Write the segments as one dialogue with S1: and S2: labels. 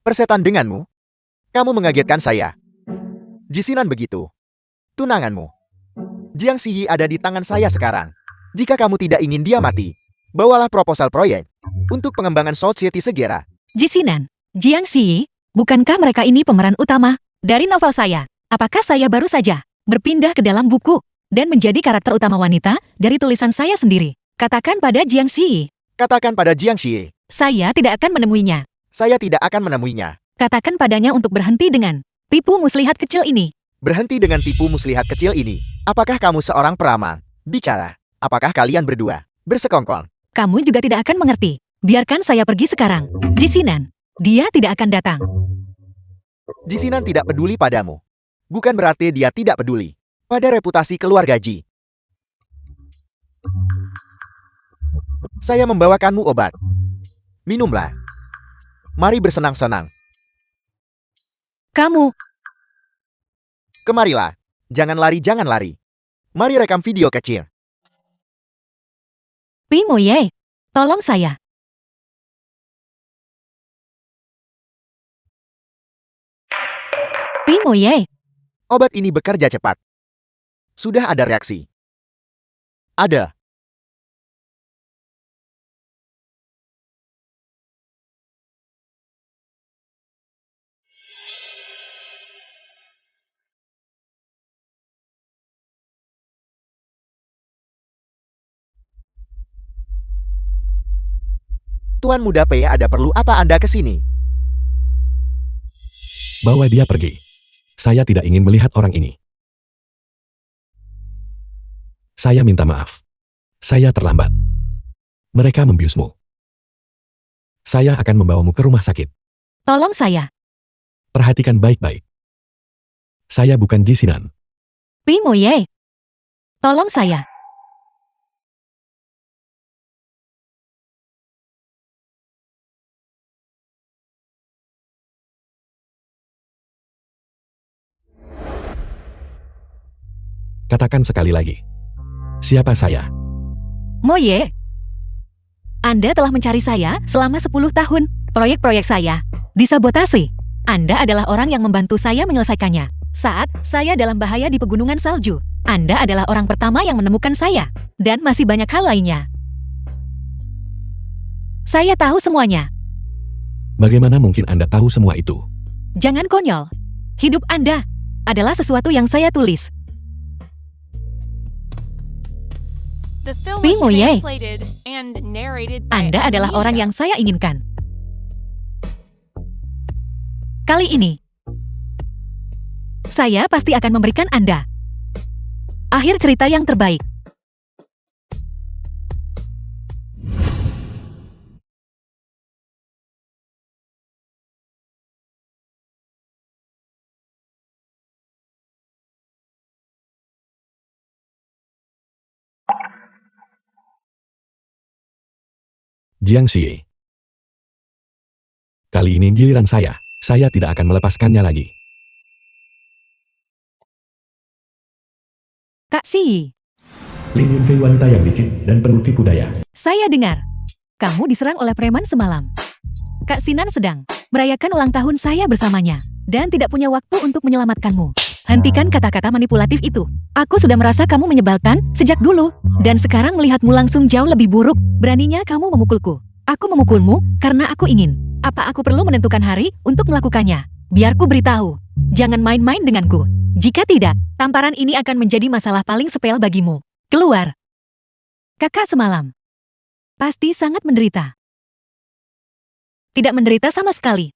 S1: Persetan denganmu? Kamu mengagetkan saya. Jisinan begitu. Tunanganmu. Jiang Ziyi ada di tangan saya sekarang. Jika kamu tidak ingin dia mati, bawalah proposal proyek untuk pengembangan Salt City segera.
S2: Jisinan, Jiang Ziyi, bukankah mereka ini pemeran utama dari novel saya? Apakah saya baru saja berpindah ke dalam buku dan menjadi karakter utama wanita dari tulisan saya sendiri? Katakan pada Jiang Ziyi.
S1: Katakan pada Jiang Ziyi.
S2: Saya tidak akan menemuinya.
S1: Saya tidak akan menemuinya.
S2: Katakan padanya untuk berhenti dengan tipu muslihat kecil ini.
S1: Berhenti dengan tipu muslihat kecil ini. Apakah kamu seorang peramal? Bicara. Apakah kalian berdua bersekongkol?
S2: Kamu juga tidak akan mengerti. Biarkan saya pergi sekarang. Jisinan, dia tidak akan datang.
S1: Jisinan tidak peduli padamu. Bukan berarti dia tidak peduli pada reputasi keluarga Ji. Saya membawakanmu obat. Minumlah. Mari bersenang-senang.
S2: Kamu,
S1: Kemarilah. Jangan lari, jangan lari. Mari rekam video kecil.
S2: Pimoye, tolong saya. Pimoye,
S1: Obat ini bekerja cepat. Sudah ada reaksi. Ada. Tuan Muda P, ada perlu apa Anda ke sini?
S3: Bawa dia pergi. Saya tidak ingin melihat orang ini. Saya minta maaf. Saya terlambat. Mereka membiusmu. Saya akan membawamu ke rumah sakit.
S2: tolong saya.
S3: Perhatikan baik-baik. Saya bukan Jisinan.
S2: Pimoye, tolong saya.
S3: Katakan sekali lagi. Siapa saya?
S2: Moye, Anda telah mencari saya selama 10 tahun. Proyek-proyek saya disabotase. Anda adalah orang yang membantu saya menyelesaikannya. Saat saya dalam bahaya di pegunungan salju, Anda adalah orang pertama yang menemukan saya. Dan masih banyak hal lainnya. Saya tahu semuanya.
S3: Bagaimana mungkin Anda tahu semua itu?
S2: Jangan konyol. Hidup Anda adalah sesuatu yang saya tulis.
S4: The film was
S2: Pimoye,
S4: translated and narrated by
S2: Anda adalah orang yang saya inginkan. Kali ini, saya pasti akan memberikan Anda akhir cerita yang terbaik.
S3: Jiang Ziyi. Kali ini giliran saya. Saya tidak akan melepaskannya lagi.
S2: Kak Si,
S3: Lin Yunfei wanita yang licik dan penuh tipu daya.
S2: saya dengar kamu diserang oleh preman semalam. Kak Sinan sedang merayakan ulang tahun saya bersamanya dan tidak punya waktu untuk menyelamatkanmu. Hentikan kata-kata manipulatif itu. Aku sudah merasa kamu menyebalkan sejak dulu dan sekarang melihatmu langsung jauh lebih buruk. Beraninya kamu memukulku. Aku memukulmu karena aku ingin. Apa aku perlu menentukan hari untuk melakukannya? Biar ku beritahu. Jangan main-main denganku. Jika tidak, tamparan ini akan menjadi masalah paling sepele bagimu. Keluar. Kakak semalam pasti sangat menderita. Tidak menderita sama sekali.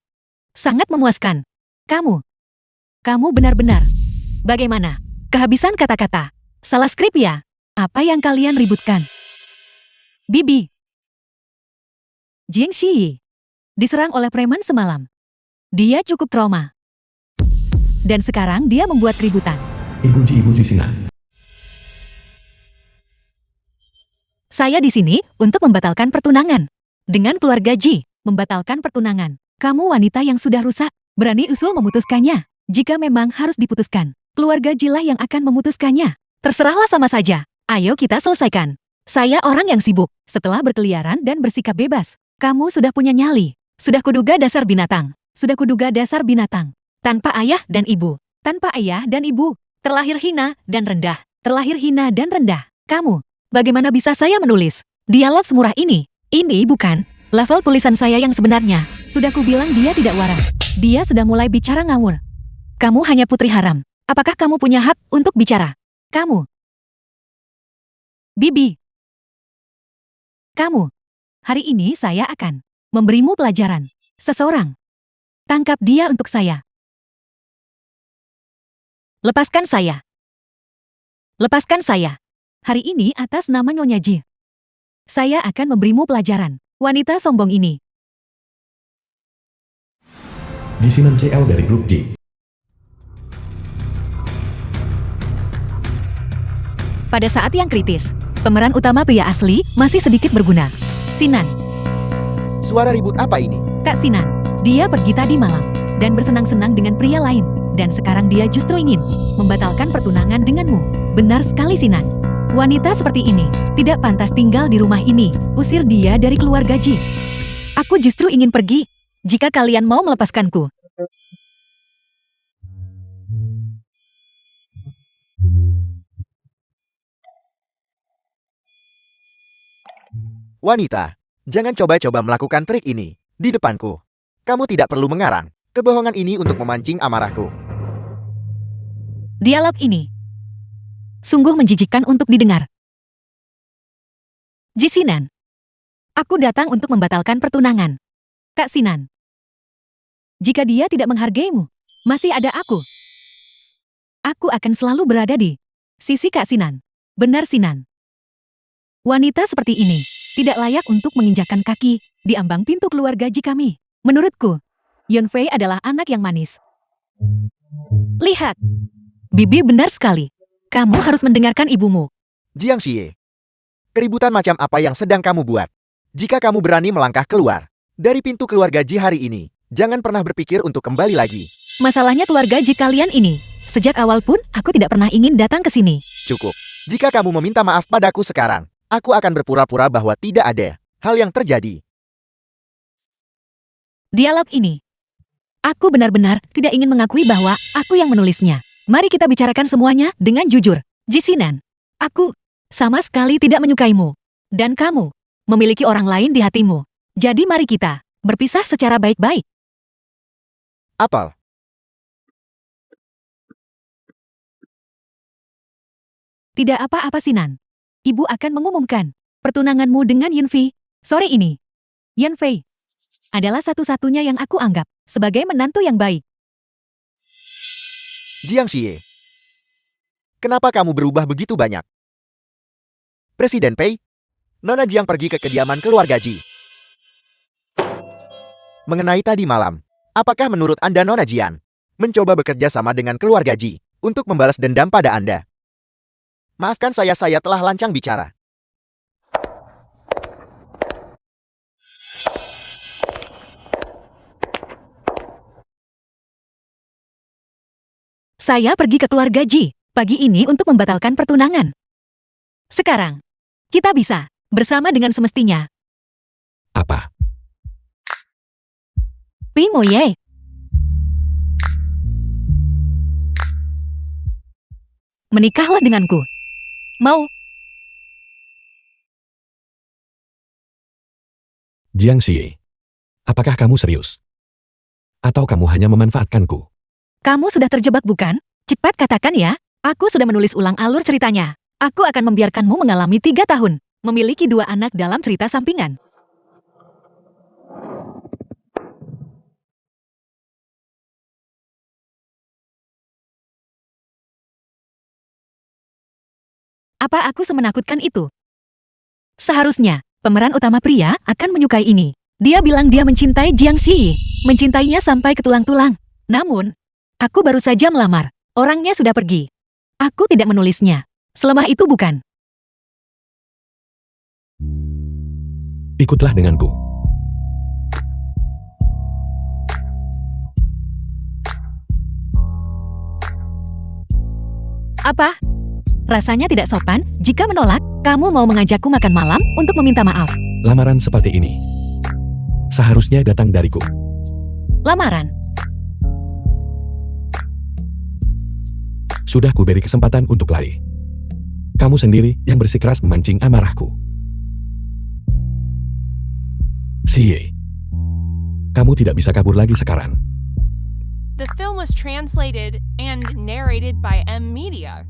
S2: Sangat memuaskan. Kamu benar-benar. Bagaimana? Kehabisan kata-kata. Salah skrip ya? Apa yang kalian ributkan? Bibi. Jiang Ziyi diserang oleh preman semalam. Dia cukup trauma. Dan sekarang dia membuat keributan.
S3: Ibu Jisinan.
S2: Saya di sini untuk membatalkan pertunangan. Dengan keluarga Ji, membatalkan pertunangan. Kamu wanita yang sudah rusak, berani usul memutuskannya. Jika memang harus diputuskan, keluarga Ji lah yang akan memutuskannya. Terserahlah sama saja. Ayo kita selesaikan. Saya orang yang sibuk. Setelah berkeliaran dan bersikap bebas, kamu sudah punya nyali. Sudah kuduga dasar binatang. Sudah kuduga dasar binatang. Tanpa ayah dan ibu. Tanpa ayah dan ibu. Terlahir hina dan rendah. Terlahir hina dan rendah. Kamu, bagaimana bisa saya menulis dialog semurah ini? Ini bukan level tulisan saya yang sebenarnya. Sudah kubilang dia tidak waras. Dia sudah mulai bicara ngawur. Kamu hanya putri haram. Apakah kamu punya hak untuk bicara? Kamu. Bibi. Kamu. Hari ini saya akan memberimu pelajaran. Seseorang. Tangkap dia untuk saya. Lepaskan saya. Lepaskan saya. Hari ini atas nama Nyonya Ji. Saya akan memberimu pelajaran. Wanita sombong ini.
S3: Jisinan CL dari grup G.
S2: Pada saat yang kritis, pemeran utama pria asli masih sedikit berguna. Sinan.
S1: Suara ribut apa ini?
S2: Kak Sinan. Dia pergi tadi malam dan bersenang-senang dengan pria lain. Dan sekarang dia justru ingin membatalkan pertunangan denganmu. Benar sekali Sinan. Wanita seperti ini tidak pantas tinggal di rumah ini. Usir dia dari keluarga Ji. Aku justru ingin pergi. Jika kalian mau melepaskanku.
S1: Wanita, jangan coba-coba melakukan trik ini di depanku. Kamu tidak perlu mengarang kebohongan ini untuk memancing amarahku.
S2: Dialog ini sungguh menjijikkan untuk didengar. Ji Sinan, aku datang untuk membatalkan pertunangan. Kak Sinan, jika dia tidak menghargaimu, masih ada aku. Aku akan selalu berada di sisi Kak Sinan. Benar Sinan. Wanita seperti ini tidak layak untuk menginjakkan kaki di ambang pintu keluarga Ji kami. Menurutku, Yunfei adalah anak yang manis. Lihat, Bibi benar sekali. Kamu harus mendengarkan ibumu.
S1: Jiang Xie, keributan macam apa yang sedang kamu buat? Jika kamu berani melangkah keluar dari pintu keluarga Ji hari ini, jangan pernah berpikir untuk kembali lagi.
S2: Masalahnya keluarga Ji kalian ini. Sejak awal pun aku tidak pernah ingin datang ke sini.
S1: Cukup. Jika kamu meminta maaf padaku sekarang, aku akan berpura-pura bahwa tidak ada hal yang terjadi.
S2: Dialog ini. Aku benar-benar tidak ingin mengakui bahwa aku yang menulisnya. Mari kita bicarakan semuanya dengan jujur. Ji Sinan, aku sama sekali tidak menyukaimu. Dan kamu memiliki orang lain di hatimu. Jadi mari kita berpisah secara baik-baik.
S1: Apal.
S2: Tidak apa-apa Sinan. Ibu akan mengumumkan pertunanganmu dengan Yunfei sore ini. Yunfei adalah satu-satunya yang aku anggap sebagai menantu yang baik.
S1: Jiang Xie, kenapa kamu berubah begitu banyak? Presiden Pei, Nona Jiang pergi ke kediaman keluarga Ji. Mengenai tadi malam, apakah menurut Anda Nona Jiang mencoba bekerja sama dengan keluarga Ji untuk membalas dendam pada Anda? Maafkan saya telah lancang bicara.
S2: Saya pergi ke keluarga Ji pagi ini untuk membatalkan pertunangan. Sekarang, kita bisa bersama dengan semestinya.
S3: Apa?
S2: Pei Moye. Menikahlah denganku. Mau?
S3: Jiang Xie. Apakah kamu serius? Atau kamu hanya memanfaatkanku?
S2: Kamu sudah terjebak bukan? Cepat katakan ya. Aku sudah menulis ulang alur ceritanya. Aku akan membiarkanmu mengalami 3 tahun. Memiliki 2 anak dalam cerita sampingan. Apa aku semenakutkan itu? Seharusnya, pemeran utama pria akan menyukai ini. Dia bilang dia mencintai Jiang Xie. Mencintainya sampai ke tulang-tulang. Namun, aku baru saja melamar. Orangnya sudah pergi. Aku tidak menulisnya. Selemah itu bukan.
S3: Ikutlah denganku.
S2: Apa? Rasanya tidak sopan jika menolak. Kamu mau mengajakku makan malam untuk meminta maaf.
S3: Lamaran seperti ini seharusnya datang dariku.
S2: Lamaran.
S3: Sudah kuberi kesempatan untuk lari. Kamu sendiri yang bersikeras memancing amarahku. Xie, kamu tidak bisa kabur lagi sekarang.
S4: The film was translated and narrated by M Media.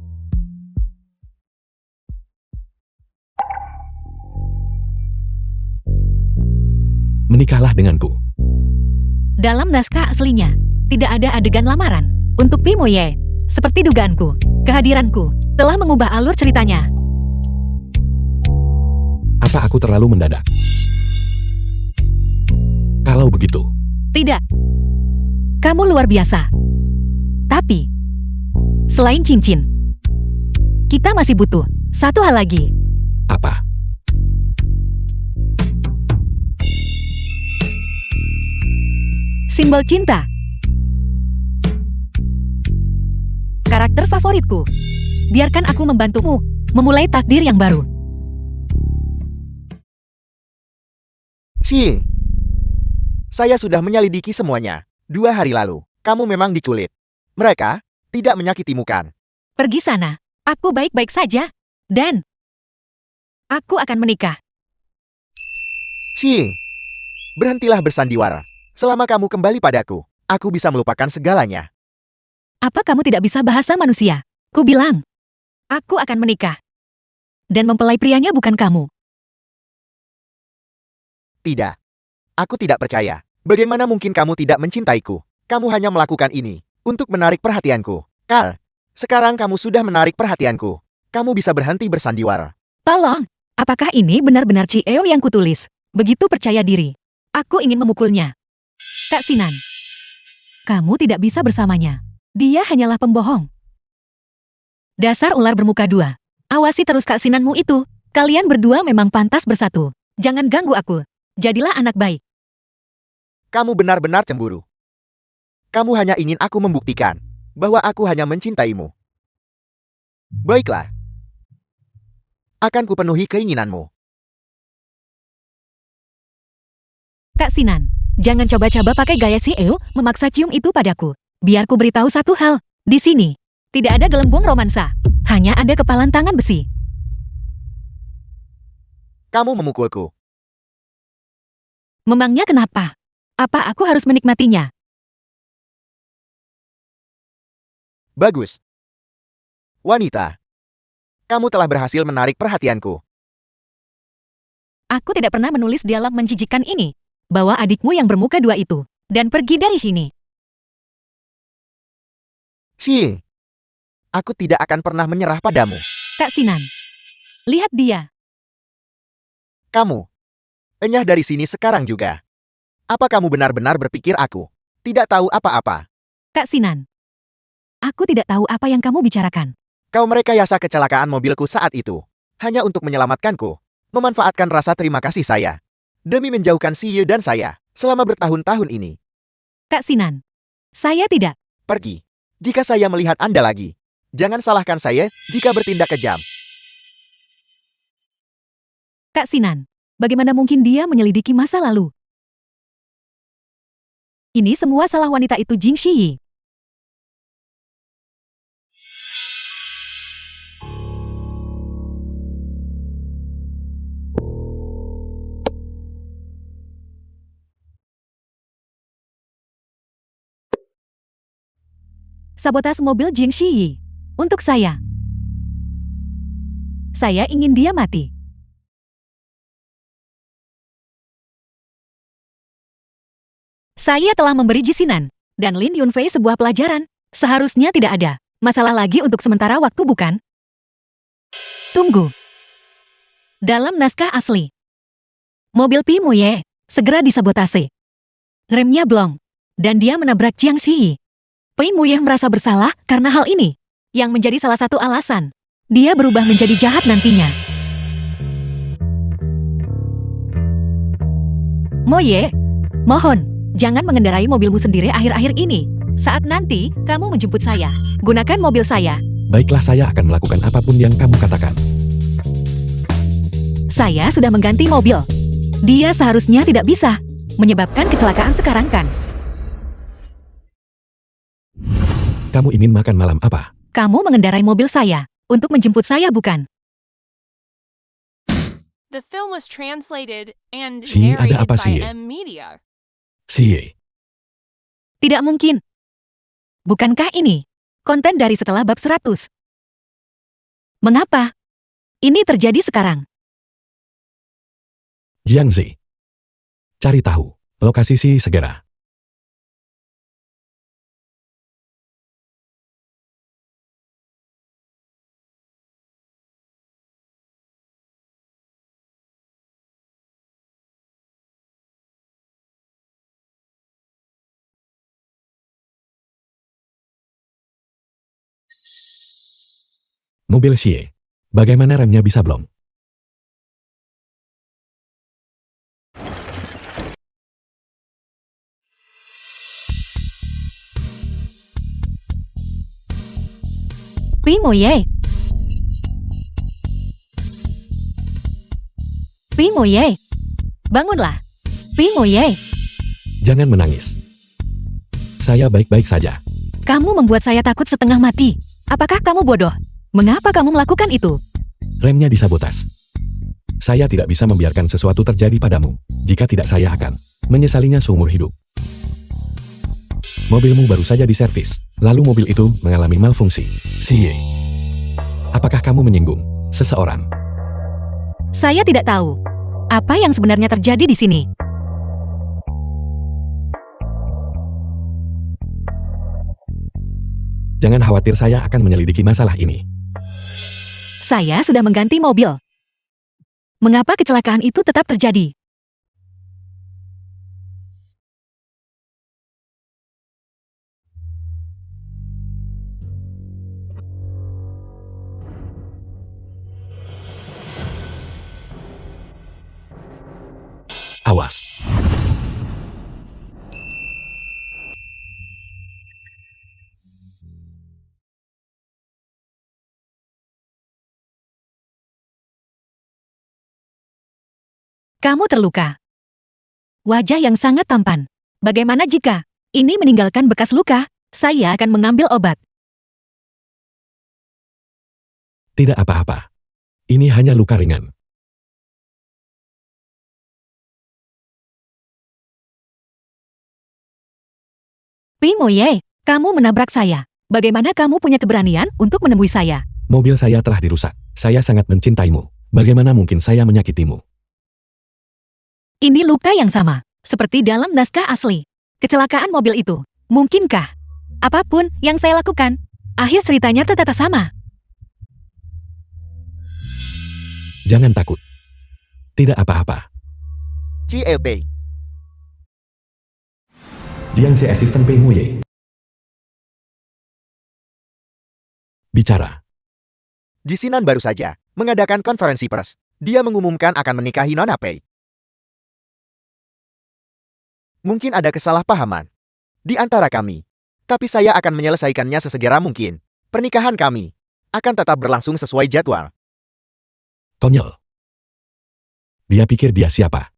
S3: Menikahlah denganku.
S2: Dalam naskah aslinya, tidak ada adegan lamaran. Untuk Pimoye, seperti dugaanku, kehadiranku telah mengubah alur ceritanya.
S3: Apa aku terlalu mendadak? Kalau begitu,
S2: Tidak. Kamu luar biasa. Tapi, selain cincin, kita masih butuh satu hal lagi.
S3: apa?
S2: Simbol cinta. Karakter favoritku. Biarkan aku membantumu memulai takdir yang baru.
S1: Xie, saya sudah menyelidiki semuanya. 2 hari lalu, kamu memang diculik. Mereka tidak menyakitimu kan?
S2: Pergi sana. Aku baik-baik saja. Dan aku akan menikah.
S1: Xie, berhentilah bersandiwara. Selama kamu kembali padaku, aku bisa melupakan segalanya.
S2: Apa kamu tidak bisa bahasa manusia? Ku bilang, aku akan menikah. Dan mempelai prianya bukan kamu.
S1: Tidak. Aku tidak percaya. Bagaimana mungkin kamu tidak mencintaiku? Kamu hanya melakukan ini untuk menarik perhatianku. Carl, sekarang kamu sudah menarik perhatianku. Kamu bisa berhenti bersandiwara.
S2: Tolong, apakah ini benar-benar Cieo yang kutulis? Begitu percaya diri. Aku ingin memukulnya. Kak Sinan, kamu tidak bisa bersamanya. Dia hanyalah pembohong. Dasar ular bermuka dua. Awasi terus Kak Sinanmu itu. Kalian berdua memang pantas bersatu. Jangan ganggu aku. Jadilah anak baik.
S1: Kamu benar-benar cemburu. Kamu hanya ingin aku membuktikan bahwa aku hanya mencintaimu. Baiklah. Akan kupenuhi keinginanmu.
S2: Kak Sinan, jangan coba-coba pakai gaya Cieo memaksa cium itu padaku. Biar ku beritahu satu hal. Di sini, tidak ada gelembung romansa. Hanya ada kepalan tangan besi.
S1: Kamu memukulku.
S2: Memangnya kenapa? Apa aku harus menikmatinya?
S1: Bagus. Wanita. Kamu telah berhasil menarik perhatianku.
S2: Aku tidak pernah menulis dialog menjijikan ini. Bawa adikmu yang bermuka dua itu. Dan pergi dari sini.
S1: Xie. Aku tidak akan pernah menyerah padamu.
S2: Kak Sinan. Lihat dia.
S1: Kamu. Enyah dari sini sekarang juga. Apa kamu benar-benar berpikir aku tidak tahu apa-apa?
S2: Kak Sinan. Aku tidak tahu apa yang kamu bicarakan.
S1: Kau merekayasa kecelakaan mobilku saat itu. Hanya untuk menyelamatkanku. Memanfaatkan rasa terima kasih saya. Demi menjauhkan Xie dan saya. Selama bertahun-tahun ini.
S2: Kak Sinan. Saya tidak.
S1: Pergi. Jika saya melihat Anda lagi. Jangan salahkan saya jika bertindak kejam.
S2: Kak Sinan. Bagaimana mungkin dia menyelidiki masa lalu? Ini semua salah wanita itu Jing Shiyi. Sabotas mobil Jing Shiyi. Untuk saya. Saya ingin dia mati. Saya telah memberi Jisinan dan Lin Yunfei sebuah pelajaran. Seharusnya tidak ada masalah lagi untuk sementara waktu, bukan? Tunggu. Dalam naskah asli, mobil Pi Muye segera disabotase. Remnya blong, dan dia menabrak Jiang Xi. Pi Muye merasa bersalah karena hal ini, yang menjadi salah satu alasan dia berubah menjadi jahat nantinya. Moye, mohon, jangan mengendarai mobilmu sendiri akhir-akhir ini. Saat nanti kamu menjemput saya, gunakan mobil saya.
S3: Baiklah, saya akan melakukan apapun yang kamu katakan.
S2: Saya sudah mengganti mobil. Dia seharusnya tidak bisa menyebabkan kecelakaan sekarang kan?
S3: Kamu ingin makan malam apa?
S2: Kamu mengendarai mobil saya untuk menjemput saya, bukan?
S4: The film was translated and
S3: Si, ada
S4: narrated
S3: apa,
S4: by
S3: Si?
S4: M Media.
S3: Sie.
S2: Tidak mungkin. Bukankah ini konten dari setelah bab 100? Mengapa ini terjadi sekarang?
S3: Jiang Zi. Cari tahu lokasi Si segera. Mobil Sie. Bagaimana remnya bisa blong?
S2: Pimoye. Pimoye. Bangunlah. Pimoye.
S3: Jangan menangis. Saya baik-baik saja.
S2: Kamu membuat saya takut setengah mati. Apakah kamu bodoh? Mengapa kamu melakukan itu?
S3: Remnya disabotas. Saya tidak bisa membiarkan sesuatu terjadi padamu. Jika tidak, saya akan menyesalinya seumur hidup. Mobilmu baru saja diservis, lalu mobil itu mengalami malfungsi. Sie. Apakah kamu menyinggung seseorang?
S2: Saya tidak tahu. Apa yang sebenarnya terjadi di sini?
S3: Jangan khawatir, saya akan menyelidiki masalah ini.
S2: Saya sudah mengganti mobil. Mengapa kecelakaan itu tetap terjadi?
S3: Awas.
S2: Kamu terluka. Wajah yang sangat tampan. Bagaimana jika ini meninggalkan bekas luka? Saya akan mengambil obat.
S3: Tidak apa-apa. Ini hanya luka ringan.
S2: Pimoye, kamu menabrak saya. Bagaimana kamu punya keberanian untuk menemui saya?
S3: Mobil saya telah dirusak. Saya sangat mencintaimu. Bagaimana mungkin saya menyakitimu?
S2: Ini luka yang sama, seperti dalam naskah asli. Kecelakaan mobil itu, mungkinkah? Apapun yang saya lakukan, akhir ceritanya tetap sama.
S3: Jangan takut. Tidak apa-apa.
S1: CLP.
S3: Jiang Si asisten Pei Muye. Bicara.
S1: Jisinan baru saja mengadakan konferensi pers. Dia mengumumkan akan menikahi Nona Pei. Mungkin ada kesalahpahaman di antara kami, tapi saya akan menyelesaikannya sesegera mungkin. Pernikahan kami akan tetap berlangsung sesuai jadwal.
S3: Konyol. Dia pikir dia siapa?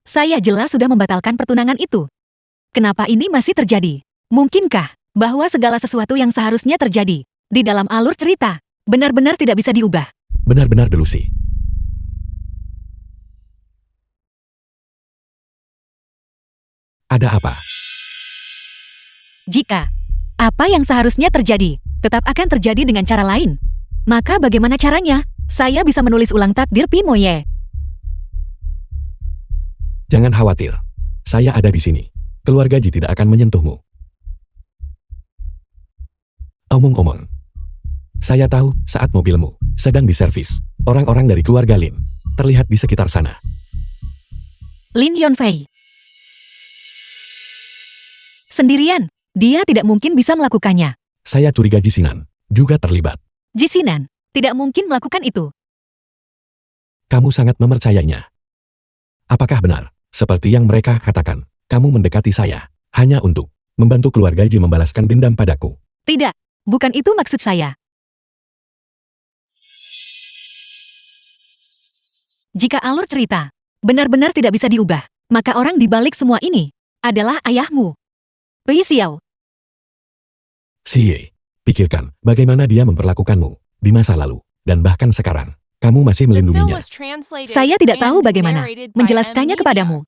S2: Saya jelas sudah membatalkan pertunangan itu. Kenapa ini masih terjadi? Mungkinkah bahwa segala sesuatu yang seharusnya terjadi di dalam alur cerita benar-benar tidak bisa diubah?
S3: Benar-benar delusi. Ada apa?
S2: Jika apa yang seharusnya terjadi tetap akan terjadi dengan cara lain, maka bagaimana caranya saya bisa menulis ulang takdir Pimoye?
S3: Jangan khawatir. Saya ada di sini. Keluarga Ji tidak akan menyentuhmu. Omong-omong. Saya tahu saat mobilmu sedang diservis, orang-orang dari keluarga Lin terlihat di sekitar sana.
S2: Lin Yonfei. Sendirian, dia tidak mungkin bisa melakukannya.
S3: Saya curiga Jisinan juga terlibat.
S2: Jisinan tidak mungkin melakukan itu.
S3: Kamu sangat mempercayainya. Apakah benar, seperti yang mereka katakan, kamu mendekati saya hanya untuk membantu keluarga Ji membalaskan dendam padaku?
S2: Tidak, bukan itu maksud saya. Jika alur cerita benar-benar tidak bisa diubah, maka orang di balik semua ini adalah ayahmu, Pei Xiao.
S3: Xie, pikirkan bagaimana dia memperlakukanmu di masa lalu, dan bahkan sekarang. Kamu masih
S4: The film
S3: melindunginya.
S4: was translated
S2: Saya tidak tahu
S4: and
S2: bagaimana
S4: narrated by
S2: menjelaskannya
S4: M.
S2: kepadamu.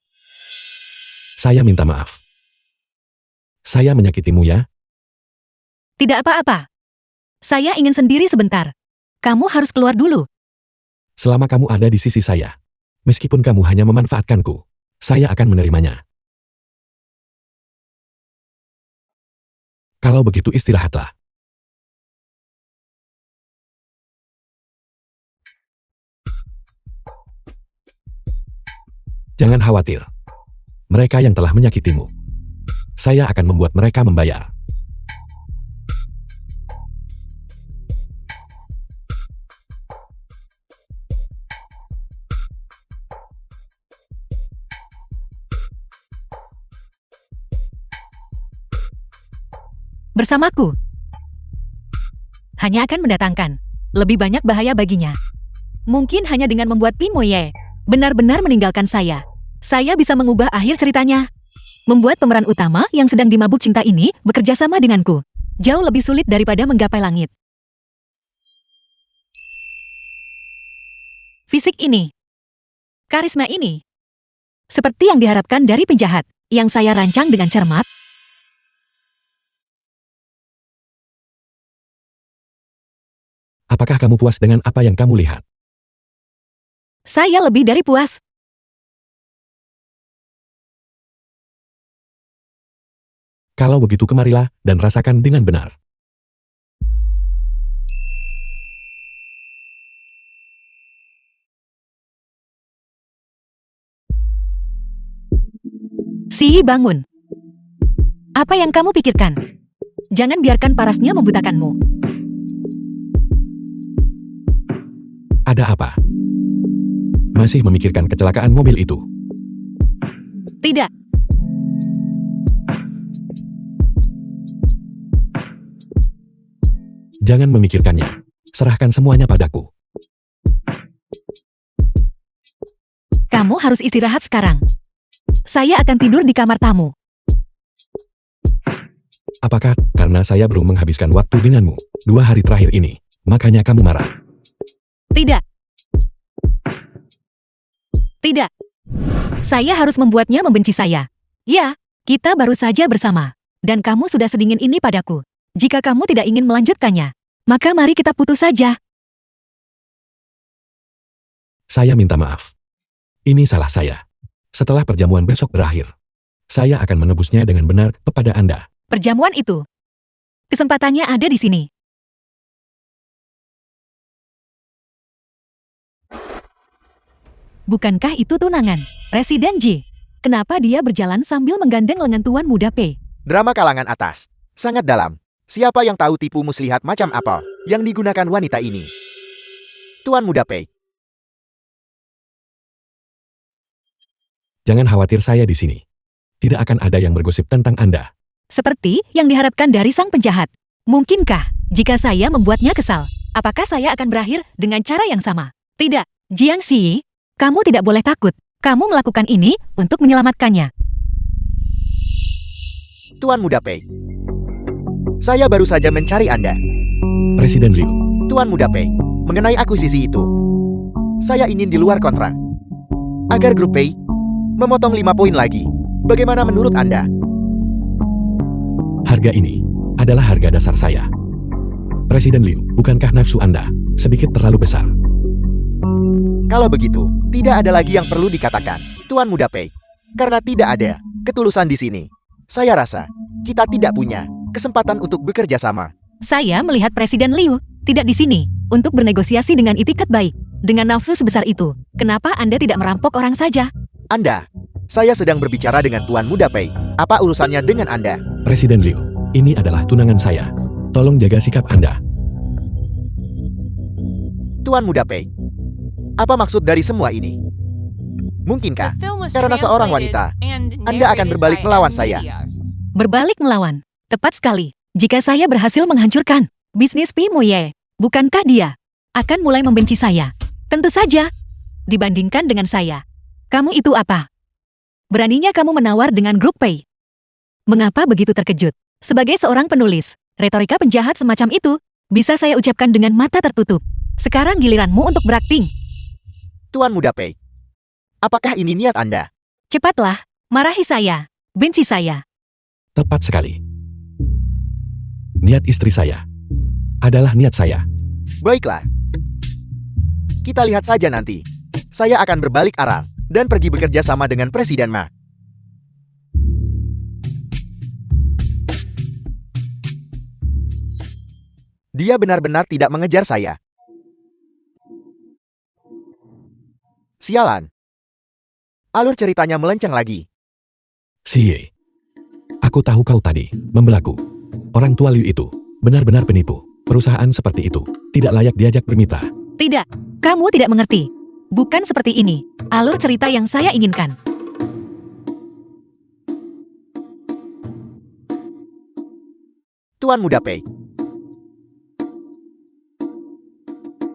S3: Saya minta maaf. Saya menyakitimu ya?
S2: Tidak apa-apa. Saya ingin sendiri sebentar. Kamu harus keluar dulu.
S3: Selama kamu ada di sisi saya, meskipun kamu hanya memanfaatkanku, saya akan menerimanya. Kalau begitu istirahatlah. Jangan khawatir. Mereka yang telah menyakitimu, saya akan membuat mereka membayar.
S2: Bersamaku. Hanya akan mendatangkan lebih banyak bahaya baginya. Mungkin hanya dengan membuat Pimoye benar-benar meninggalkan saya. Saya bisa mengubah akhir ceritanya. Membuat pemeran utama yang sedang dimabuk cinta ini bekerja sama denganku. Jauh lebih sulit daripada menggapai langit. Fisik ini. Karisma ini. Seperti yang diharapkan dari penjahat yang saya rancang dengan cermat.
S3: Apakah kamu puas dengan apa yang kamu lihat?
S2: Saya lebih dari puas.
S3: Kalau begitu kemarilah dan rasakan dengan benar.
S2: Si bangun. Apa yang kamu pikirkan? Jangan biarkan parasnya membutakanmu.
S3: Ada apa? Masih memikirkan kecelakaan mobil itu?
S2: Tidak.
S3: Jangan memikirkannya. Serahkan semuanya padaku.
S2: Kamu harus istirahat sekarang. Saya akan tidur di kamar tamu.
S3: Apakah karena saya belum menghabiskan waktu denganmu 2 hari terakhir ini, makanya kamu marah?
S2: Tidak. Tidak. Saya harus membuatnya membenci saya. Ya, kita baru saja bersama. Dan kamu sudah sedingin ini padaku. Jika kamu tidak ingin melanjutkannya, maka mari kita putus saja.
S3: Saya minta maaf. Ini salah saya. Setelah perjamuan besok berakhir, saya akan menebusnya dengan benar kepada Anda.
S2: Perjamuan itu. Kesempatannya ada di sini. Bukankah itu tunangan Residen J? Kenapa dia berjalan sambil menggandeng lengan tuan muda P?
S1: Drama kalangan atas. Sangat dalam. Siapa yang tahu tipu muslihat macam apa yang digunakan wanita ini? Tuan muda Pei.
S3: Jangan khawatir, saya di sini. Tidak akan ada yang bergosip tentang Anda.
S2: Seperti yang diharapkan dari sang penjahat. Mungkinkah jika saya membuatnya kesal, apakah saya akan berakhir dengan cara yang sama? Tidak, Jiang Xi, kamu tidak boleh takut. Kamu melakukan ini untuk menyelamatkannya.
S1: Tuan muda Pei. Saya baru saja mencari Anda.
S3: Presiden Liu,
S1: Tuan muda Pei, mengenai akuisisi itu. Saya ingin di luar kontrak. Agar grup Pei memotong 5 poin lagi. Bagaimana menurut Anda?
S3: harga ini adalah harga dasar saya. Presiden Liu, bukankah nafsu Anda sedikit terlalu besar?
S1: Kalau begitu, tidak ada lagi yang perlu dikatakan, Tuan muda Pei. Karena tidak ada ketulusan di sini. Saya rasa kita tidak punya kesempatan untuk bekerja sama.
S2: Saya melihat Presiden Liu tidak di sini untuk bernegosiasi dengan itikat baik. Dengan nafsu sebesar itu, kenapa Anda tidak merampok orang saja?
S1: Anda, saya sedang berbicara dengan Tuan muda Pei. Apa urusannya dengan Anda?
S3: Presiden Liu, ini adalah tunangan saya. Tolong jaga sikap Anda.
S1: Tuan muda Pei, apa maksud dari semua ini? Mungkinkah
S4: The film was
S1: karena seorang
S4: translated
S1: wanita,
S4: and
S1: Anda akan
S4: narrated
S1: berbalik
S4: by
S1: melawan
S4: M.
S1: saya?
S4: Media.
S2: Berbalik melawan. Tepat sekali. Jika saya berhasil menghancurkan bisnis Pimoye, bukankah dia akan mulai membenci saya? Tentu saja. Dibandingkan dengan saya. Kamu itu apa? Beraninya kamu menawar dengan grup Pei. Mengapa begitu terkejut? Sebagai seorang penulis, Retorika penjahat semacam itu bisa saya ucapkan dengan mata tertutup. Sekarang giliranmu untuk berakting.
S1: Tuan Muda Pei, apakah ini niat Anda?
S2: Cepatlah, marahi saya, benci saya.
S3: Tepat sekali. Niat istri saya adalah niat saya.
S1: Baiklah. Kita lihat saja nanti. Saya akan berbalik arah dan pergi bekerja sama dengan Presiden Ma. Dia benar-benar tidak mengejar saya. Sialan. Alur ceritanya melenceng lagi.
S3: Xie, aku tahu kau tadi membelaku. Orang tua Liu itu benar-benar penipu. Perusahaan seperti itu tidak layak diajak bermitra.
S2: Tidak, kamu tidak mengerti. Bukan seperti ini alur cerita yang saya inginkan.
S1: Tuan Muda Pei,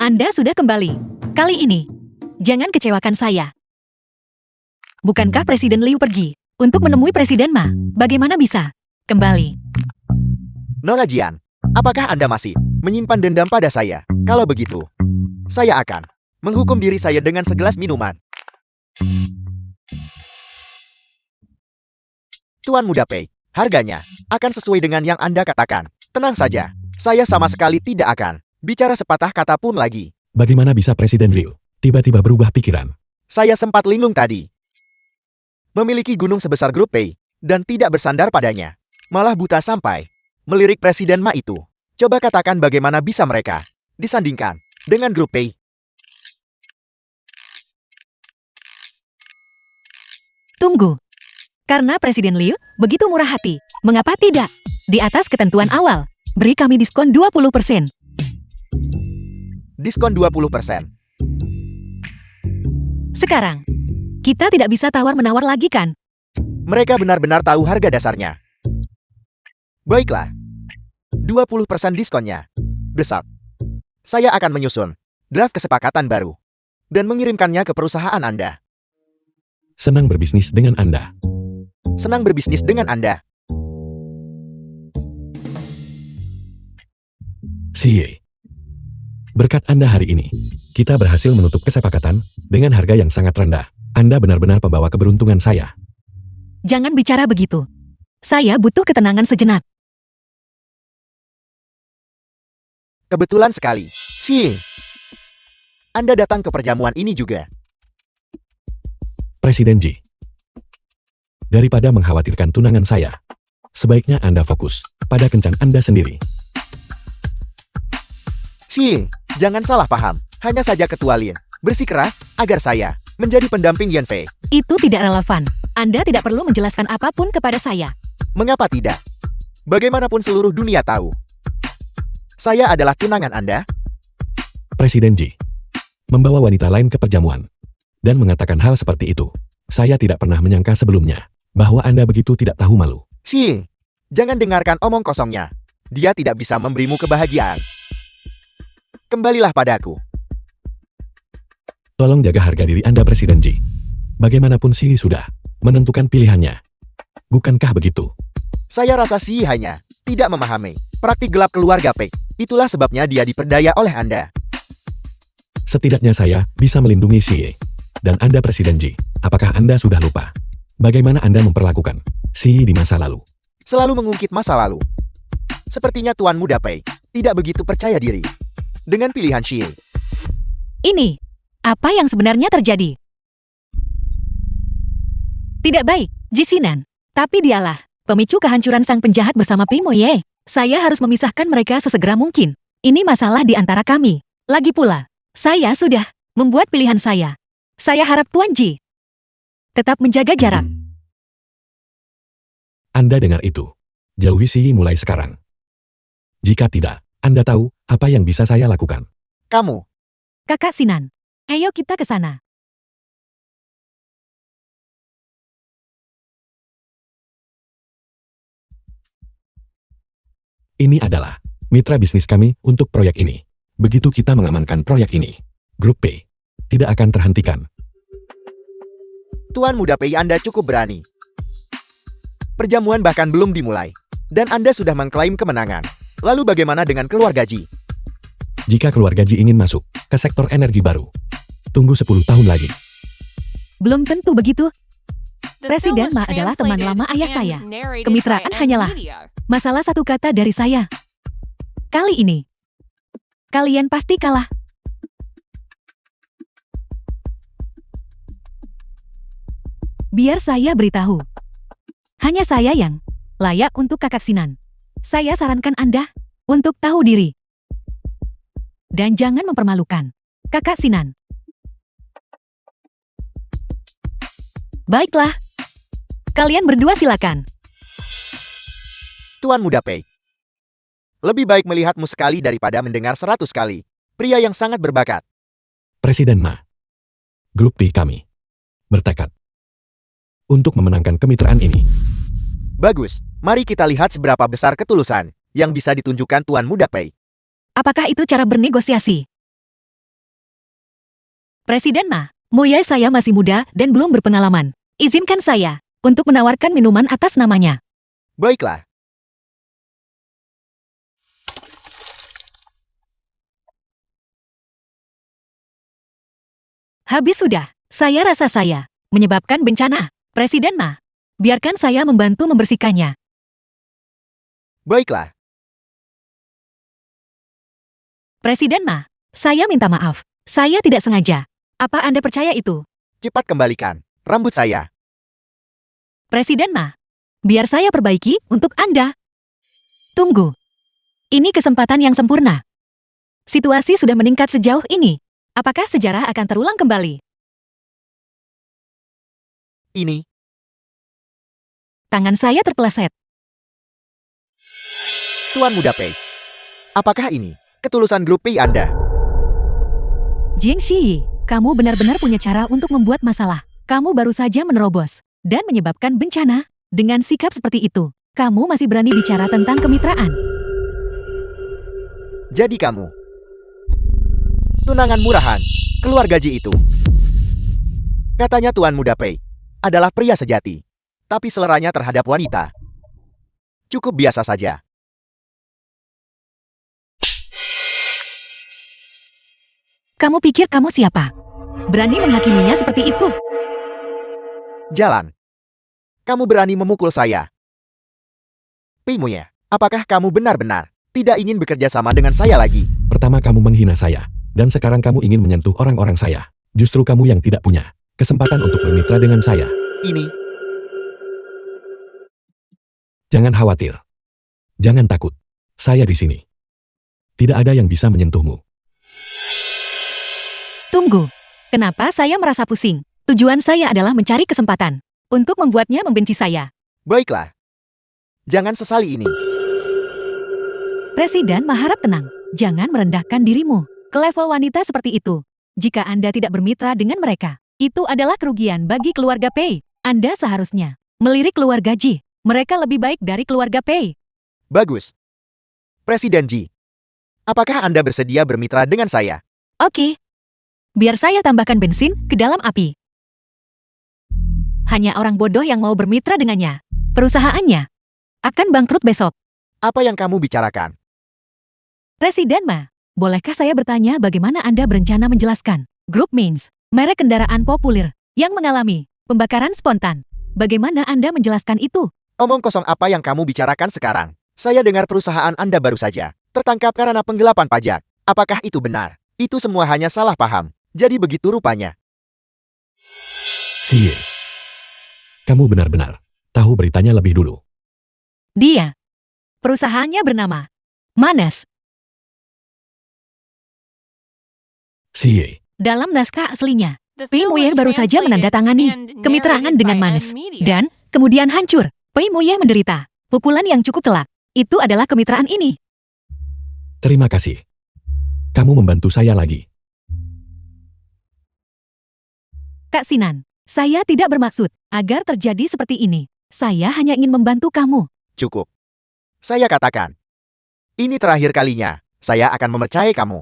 S2: Anda sudah kembali. Kali ini, jangan kecewakan saya. Bukankah Presiden Liu pergi untuk menemui Presiden Ma? Bagaimana bisa kembali?
S1: Nona Jian, apakah Anda masih menyimpan dendam pada saya? Kalau begitu, saya akan menghukum diri saya dengan segelas minuman. Tuan Muda Pei, harganya akan sesuai dengan yang Anda katakan. Tenang saja, saya sama sekali tidak akan bicara sepatah kata pun lagi.
S3: Bagaimana bisa Presiden Liu tiba-tiba berubah pikiran?
S1: Saya sempat linglung tadi. Memiliki gunung sebesar grup Pei dan tidak bersandar padanya. Malah buta sampai melirik Presiden Ma itu. Coba katakan bagaimana bisa mereka disandingkan dengan grup Pei.
S2: Tunggu. Karena Presiden Liu begitu murah hati, mengapa tidak? Di atas ketentuan awal, beri kami diskon 20%.
S1: Diskon 20%.
S2: Sekarang, kita tidak bisa tawar-menawar lagi kan?
S1: Mereka benar-benar tahu harga dasarnya. Baiklah. 20% diskonnya. Besok, saya akan menyusun draft kesepakatan baru dan mengirimkannya ke perusahaan Anda.
S3: Senang berbisnis dengan Anda.
S1: Senang berbisnis dengan Anda.
S3: Xie, berkat Anda hari ini, kita berhasil menutup kesepakatan dengan harga yang sangat rendah. Anda benar-benar pembawa keberuntungan saya.
S2: Jangan bicara begitu. Saya butuh ketenangan sejenak.
S1: Kebetulan sekali. Xie, Anda datang ke perjamuan ini juga.
S3: Presiden Ji, daripada mengkhawatirkan tunangan saya, sebaiknya Anda fokus pada kencan Anda sendiri.
S1: Xie, jangan salah paham. Hanya saja Ketua Lin bersikeras agar saya menjadi pendamping Yan Fei.
S2: Itu tidak relevan. Anda tidak perlu menjelaskan apapun kepada saya.
S1: Mengapa tidak? Bagaimanapun seluruh dunia tahu. Saya adalah tunangan Anda.
S3: Presiden Ji membawa wanita lain ke perjamuan dan mengatakan hal seperti itu. Saya tidak pernah menyangka sebelumnya bahwa Anda begitu tidak tahu malu.
S1: Xie, jangan dengarkan omong kosongnya. Dia tidak bisa memberimu kebahagiaan. Kembalilah padaku.
S3: Tolong jaga harga diri Anda, Presiden Ji. Bagaimanapun Xie sudah menentukan pilihannya. Bukankah begitu?
S1: Saya rasa Xie hanya tidak memahami praktik gelap keluarga Pei. Itulah sebabnya dia diperdaya oleh Anda.
S3: Setidaknya saya bisa melindungi Xie. Dan Anda, Presiden Ji, apakah Anda sudah lupa bagaimana Anda memperlakukan Xie di masa lalu?
S1: Selalu mengungkit masa lalu. Sepertinya Tuan Muda Pei tidak begitu percaya diri dengan pilihan Xie.
S2: Ini, apa yang sebenarnya terjadi? Tidak baik, Jisinan. Tapi dialah pemicu kehancuran sang penjahat bersama Pimo Ye. Saya harus memisahkan mereka sesegera mungkin. Ini masalah di antara kami. Lagi pula, saya sudah membuat pilihan saya. Saya harap Tuan Ji tetap menjaga jarak.
S3: Anda dengar itu. Jauhi Xie mulai sekarang. Jika tidak, Anda tahu apa yang bisa saya lakukan.
S1: Kamu,
S2: Kakak Sinan, ayo kita ke sana.
S3: Ini adalah mitra bisnis kami untuk proyek ini. Begitu kita mengamankan proyek ini, Grup P tidak akan terhentikan.
S1: Tuan Muda Pei, Anda cukup berani. Perjamuan bahkan belum dimulai, dan Anda sudah mengklaim kemenangan. Lalu bagaimana dengan keluarga Ji?
S3: Jika keluarga Ji ingin masuk ke sektor energi baru, tunggu 10 tahun lagi.
S2: Belum tentu begitu.
S4: The
S2: Presiden
S4: film was
S2: Ma adalah teman
S4: translated
S2: lama ayah
S4: and
S2: saya.
S4: narrated
S2: Kemitraan
S4: by
S2: hanyalah
S4: Media.
S2: masalah satu kata dari saya. Kali ini, kalian pasti kalah. Biar saya beritahu. Hanya saya yang layak untuk Kakak Sinan. Saya sarankan Anda untuk tahu diri. Dan jangan mempermalukan Kakak Sinan. Baiklah. Kalian berdua silakan.
S1: Tuan Muda Pei. Lebih baik melihatmu sekali daripada mendengar 100 kali. Pria yang sangat berbakat.
S3: Presiden Ma. Grup P kami bertekad untuk memenangkan kemitraan ini.
S1: Bagus, mari kita lihat seberapa besar ketulusan yang bisa ditunjukkan Tuan Muda Pei.
S2: Apakah itu cara bernegosiasi? Presiden Ma, Moyai saya masih muda dan belum berpengalaman. Izinkan saya untuk menawarkan minuman atas namanya.
S1: Baiklah.
S2: Habis sudah, saya rasa saya menyebabkan bencana. Presiden Ma, biarkan saya membantu membersihkannya.
S1: Baiklah.
S2: Presiden Ma, saya minta maaf. Saya tidak sengaja. Apa Anda percaya itu?
S1: Cepat kembalikan rambut saya.
S2: Presiden Ma, biar saya perbaiki untuk Anda. Tunggu. Ini kesempatan yang sempurna. Situasi sudah meningkat sejauh ini. Apakah sejarah akan terulang kembali?
S1: Ini,
S2: Tangan saya terpeleset.
S1: Tuan Muda Pei. Apakah ini ketulusan grup Pei Anda?
S2: Jing Shi, kamu benar-benar punya cara untuk membuat masalah. Kamu baru saja menerobos dan menyebabkan bencana. Dengan sikap seperti itu, kamu masih berani bicara tentang kemitraan.
S1: Jadi kamu tunangan murahan keluarga Ji itu. Katanya Tuan Muda Pei adalah pria sejati, tapi seleranya terhadap wanita cukup biasa saja.
S2: Kamu pikir kamu siapa? Berani menghakiminya seperti itu?
S1: Jalan. Kamu berani memukul saya. Pei Muye, apakah kamu benar-benar tidak ingin bekerja sama dengan saya lagi?
S3: Pertama kamu menghina saya, dan sekarang kamu ingin menyentuh orang-orang saya. Justru kamu yang tidak punya kesempatan untuk bermitra dengan saya.
S1: Ini,
S3: Jangan khawatir. Jangan takut. Saya di sini. Tidak ada yang bisa menyentuhmu.
S2: Tunggu. Kenapa saya merasa pusing? Tujuan saya adalah mencari kesempatan untuk membuatnya membenci saya.
S1: baiklah. Jangan sesali ini.
S2: Presiden mengharap tenang. Jangan merendahkan dirimu ke level wanita seperti itu. Jika Anda tidak bermitra dengan mereka, itu adalah kerugian bagi keluarga Pei. Anda seharusnya melirik keluarga Ji. Mereka lebih baik dari keluarga Pei.
S1: Bagus. Presiden Ji, apakah Anda bersedia bermitra dengan saya?
S2: Oke. Biar saya tambahkan bensin ke dalam api. Hanya orang bodoh yang mau bermitra dengannya. Perusahaannya akan bangkrut besok.
S1: Apa yang kamu bicarakan?
S2: Presiden Ma, bolehkah saya bertanya bagaimana Anda berencana menjelaskan grup Means, merek kendaraan populer yang mengalami pembakaran spontan? Bagaimana Anda menjelaskan itu?
S1: Omong kosong apa yang kamu bicarakan sekarang? Saya dengar perusahaan Anda baru saja tertangkap karena penggelapan pajak. Apakah itu benar? Itu semua hanya salah paham. Jadi begitu rupanya.
S3: Siye. Kamu benar-benar tahu beritanya lebih dulu.
S2: Dia. Perusahaannya bernama Manes.
S3: Siye.
S2: Dalam naskah aslinya,
S4: The
S2: Pei
S4: film
S2: Muye
S4: was
S2: baru saja
S4: translated
S2: menandatangani
S4: and
S2: kemitraan
S4: narrated
S2: dengan
S4: by
S2: Manes.
S4: Media.
S2: Dan kemudian hancur. Pei Muye menderita pukulan yang cukup telak. Itu adalah kemitraan ini.
S3: Terima kasih. Kamu membantu saya lagi.
S2: Kak Sinan, saya tidak bermaksud agar terjadi seperti ini. Saya hanya ingin membantu kamu.
S1: Cukup. Saya katakan. Ini terakhir kalinya. Saya akan mempercayai kamu.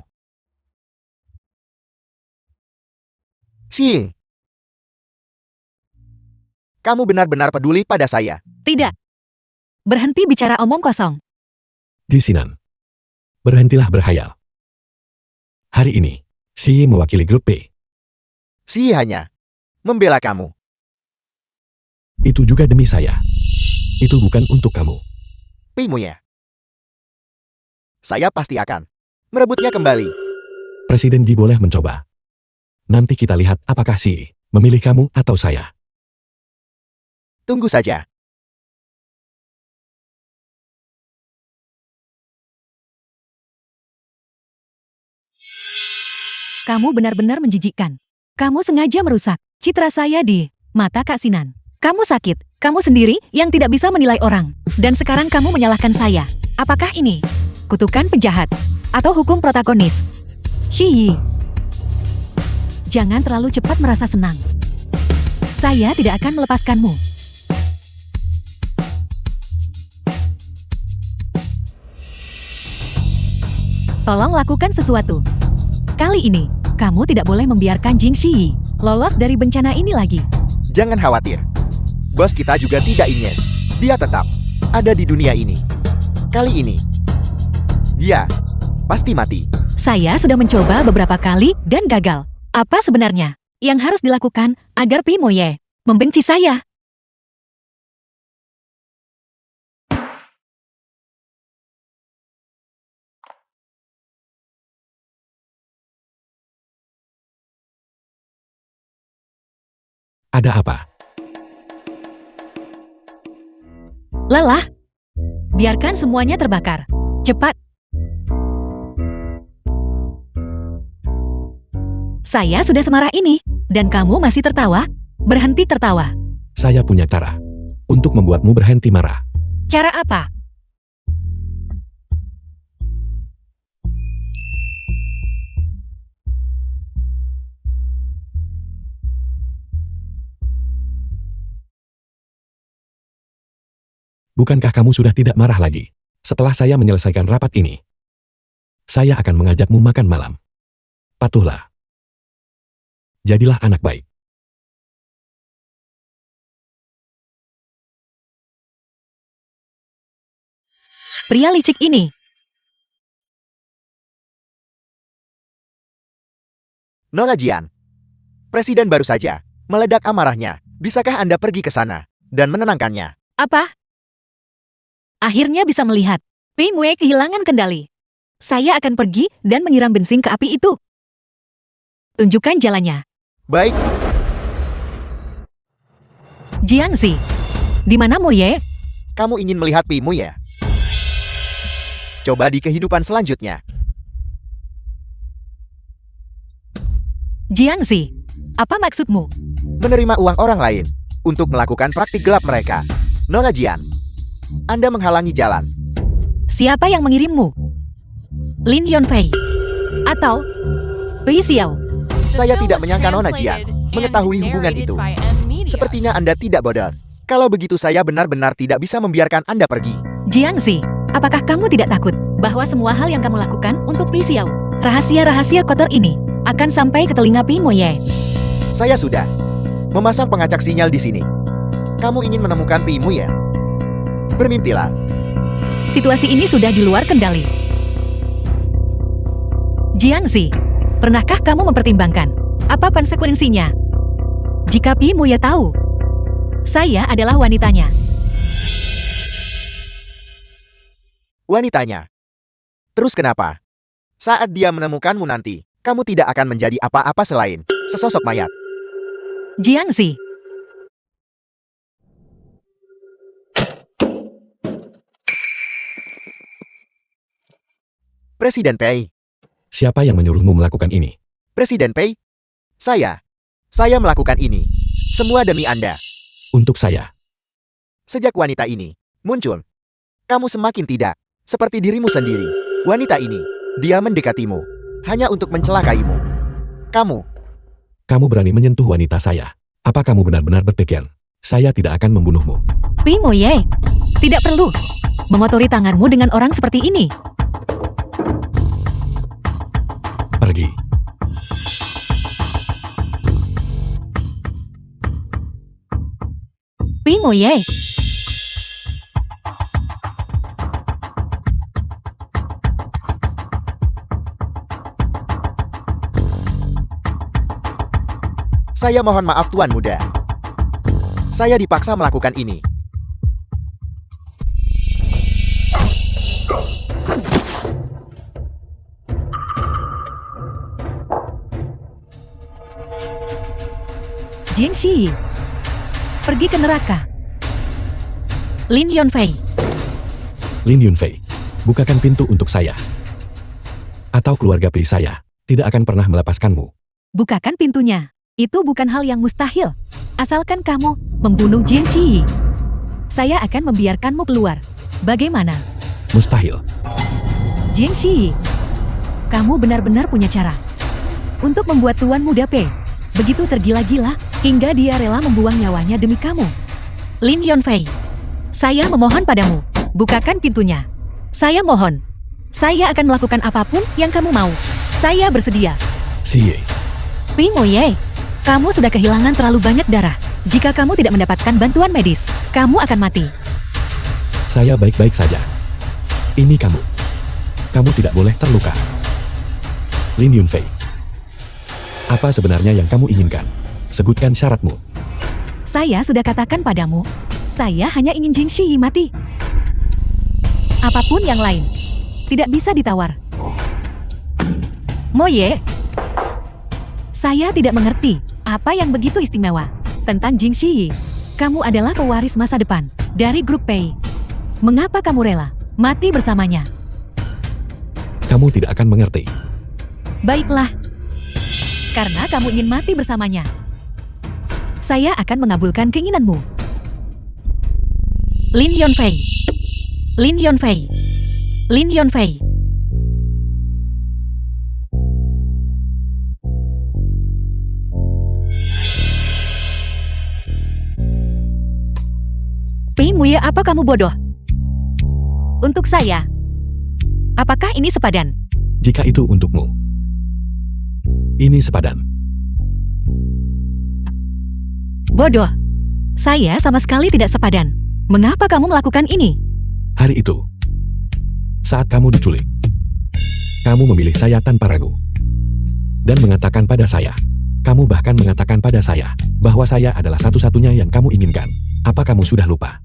S1: Si. Kamu benar-benar peduli pada saya.
S2: Tidak. Berhenti bicara omong kosong.
S3: Ji Sinan, Berhentilah berhayal. Hari ini, Xi mewakili grup P.
S1: Si hanya membela kamu.
S3: Itu juga demi saya. Itu bukan untuk kamu.
S1: Pimuye. Saya pasti akan merebutnya kembali.
S3: Presiden Ji boleh mencoba. Nanti kita lihat apakah Xi memilih kamu atau saya.
S1: Tunggu saja.
S2: Kamu benar-benar menjijikkan. Kamu sengaja merusak citra saya di mata Kak Sinan. Kamu sakit. Kamu sendiri yang tidak bisa menilai orang. Dan sekarang kamu menyalahkan saya. Apakah ini kutukan penjahat atau hukum protagonis? Shi, jangan terlalu cepat merasa senang. Saya tidak akan melepaskanmu. Tolong lakukan sesuatu. Kali ini, kamu tidak boleh membiarkan Jing Shi lolos dari bencana ini lagi.
S1: Jangan khawatir. Bos kita juga tidak ingin dia tetap ada di dunia ini. Kali ini, dia pasti mati.
S2: Saya sudah mencoba beberapa kali dan gagal. Apa sebenarnya yang harus dilakukan agar Pimoye membenci saya?
S3: Ada apa?
S2: Lelah? Biarkan semuanya terbakar. Cepat. Saya sudah semarah ini, dan kamu masih tertawa? Berhenti tertawa.
S3: Saya punya cara untuk membuatmu berhenti marah.
S2: Cara apa?
S3: Bukankah kamu sudah tidak marah lagi? Setelah saya menyelesaikan rapat ini, saya akan mengajakmu makan malam. Patuhlah. Jadilah anak baik.
S2: Pria licik ini.
S1: Nona Jian, Presiden baru saja meledak amarahnya. Bisakah Anda pergi ke sana dan menenangkannya?
S2: Apa? Akhirnya bisa melihat. Pimue kehilangan kendali. Saya akan pergi dan menyiram bensin ke api itu. Tunjukkan jalannya.
S1: Baik,
S2: Jiangxi. Di mana Moye?
S1: kamu ingin melihat Pimu ya? Coba di kehidupan selanjutnya.
S2: Jiangxi. Apa maksudmu?
S1: Menerima uang orang lain untuk melakukan praktik gelap mereka. Nona Jian, Anda menghalangi jalan.
S2: Siapa yang mengirimmu? Lin Yonfei. Atau Wei Xiao.
S1: Saya tidak menyangka Nona Jian mengetahui hubungan itu. Sepertinya Anda tidak bodoh. Kalau begitu saya benar-benar tidak bisa membiarkan Anda pergi.
S2: Jiangxi, apakah kamu tidak takut bahwa semua hal yang kamu lakukan untuk Wei Xiao, rahasia-rahasia kotor ini, akan sampai ke telinga Pimoye?
S1: Saya sudah memasang pengacak sinyal di sini. Kamu ingin menemukan Pimu ya? Bermimpilah.
S2: Situasi ini sudah di luar kendali. Jiangxi, pernahkah kamu mempertimbangkan apa konsekuensinya jika Pimoye tahu saya adalah wanitanya?
S1: Wanitanya. Terus kenapa? Saat dia menemukanmu nanti, kamu tidak akan menjadi apa-apa selain sesosok mayat.
S2: Jiangxi,
S1: Presiden Pei.
S3: Siapa yang menyuruhmu melakukan ini?
S1: Presiden Pei. Saya melakukan ini. Semua demi Anda.
S3: Untuk saya.
S1: Sejak wanita ini muncul, kamu semakin tidak seperti dirimu sendiri. Wanita ini, dia mendekatimu hanya untuk mencelakaimu.
S3: Kamu berani menyentuh wanita saya. Apa kamu benar-benar berpikir saya tidak akan membunuhmu?
S2: Pimoye, tidak perlu mengotori tanganmu dengan orang seperti ini.
S3: Pergi.
S2: Pimoye,
S1: Saya mohon maaf Tuan Muda. Saya dipaksa melakukan ini.
S2: Jin Shi, pergi ke neraka. Lin Yunfei,
S3: Lin Yunfei, bukakan pintu untuk saya. Atau keluarga Pi saya tidak akan pernah melepaskanmu.
S2: bukakan pintunya. Itu bukan hal yang mustahil. Asalkan kamu membunuh Jin Shi, saya akan membiarkanmu keluar. Bagaimana?
S3: Mustahil.
S2: Jin Shi, kamu benar-benar punya cara untuk membuat Tuan Muda P begitu tergila-gila hingga dia rela membuang nyawanya demi kamu. Lin Yunfei, saya memohon padamu, bukakan pintunya. Saya mohon. Saya akan melakukan apapun yang kamu mau. Saya bersedia.
S3: Xie,
S2: Pi Moye, kamu sudah kehilangan terlalu banyak darah. Jika kamu tidak mendapatkan bantuan medis, kamu akan mati.
S3: saya baik-baik saja. Ini kamu. Kamu tidak boleh terluka. Lin Yunfei, apa sebenarnya yang kamu inginkan? Sebutkan syaratmu.
S2: Saya sudah katakan padamu, saya hanya ingin Jin Shi mati. Apapun yang lain, tidak bisa ditawar. Moye, saya tidak mengerti apa yang begitu istimewa tentang Jin Shi. Kamu adalah pewaris masa depan dari grup Pei. Mengapa kamu rela mati bersamanya?
S3: Kamu tidak akan mengerti.
S2: Baiklah, karena kamu ingin mati bersamanya, saya akan mengabulkan keinginanmu. Lin Yunfei, Lin Yunfei, Lin Yunfei. Pei Muye, apa kamu bodoh? Untuk saya, apakah ini sepadan?
S3: Jika itu untukmu, ini sepadan.
S2: Bodoh. Saya sama sekali tidak sepadan. Mengapa kamu melakukan ini?
S3: Hari itu, saat kamu diculik, kamu memilih saya tanpa ragu. Dan mengatakan pada saya, kamu bahkan mengatakan pada saya, bahwa saya adalah satu-satunya yang kamu inginkan. Apa kamu sudah lupa?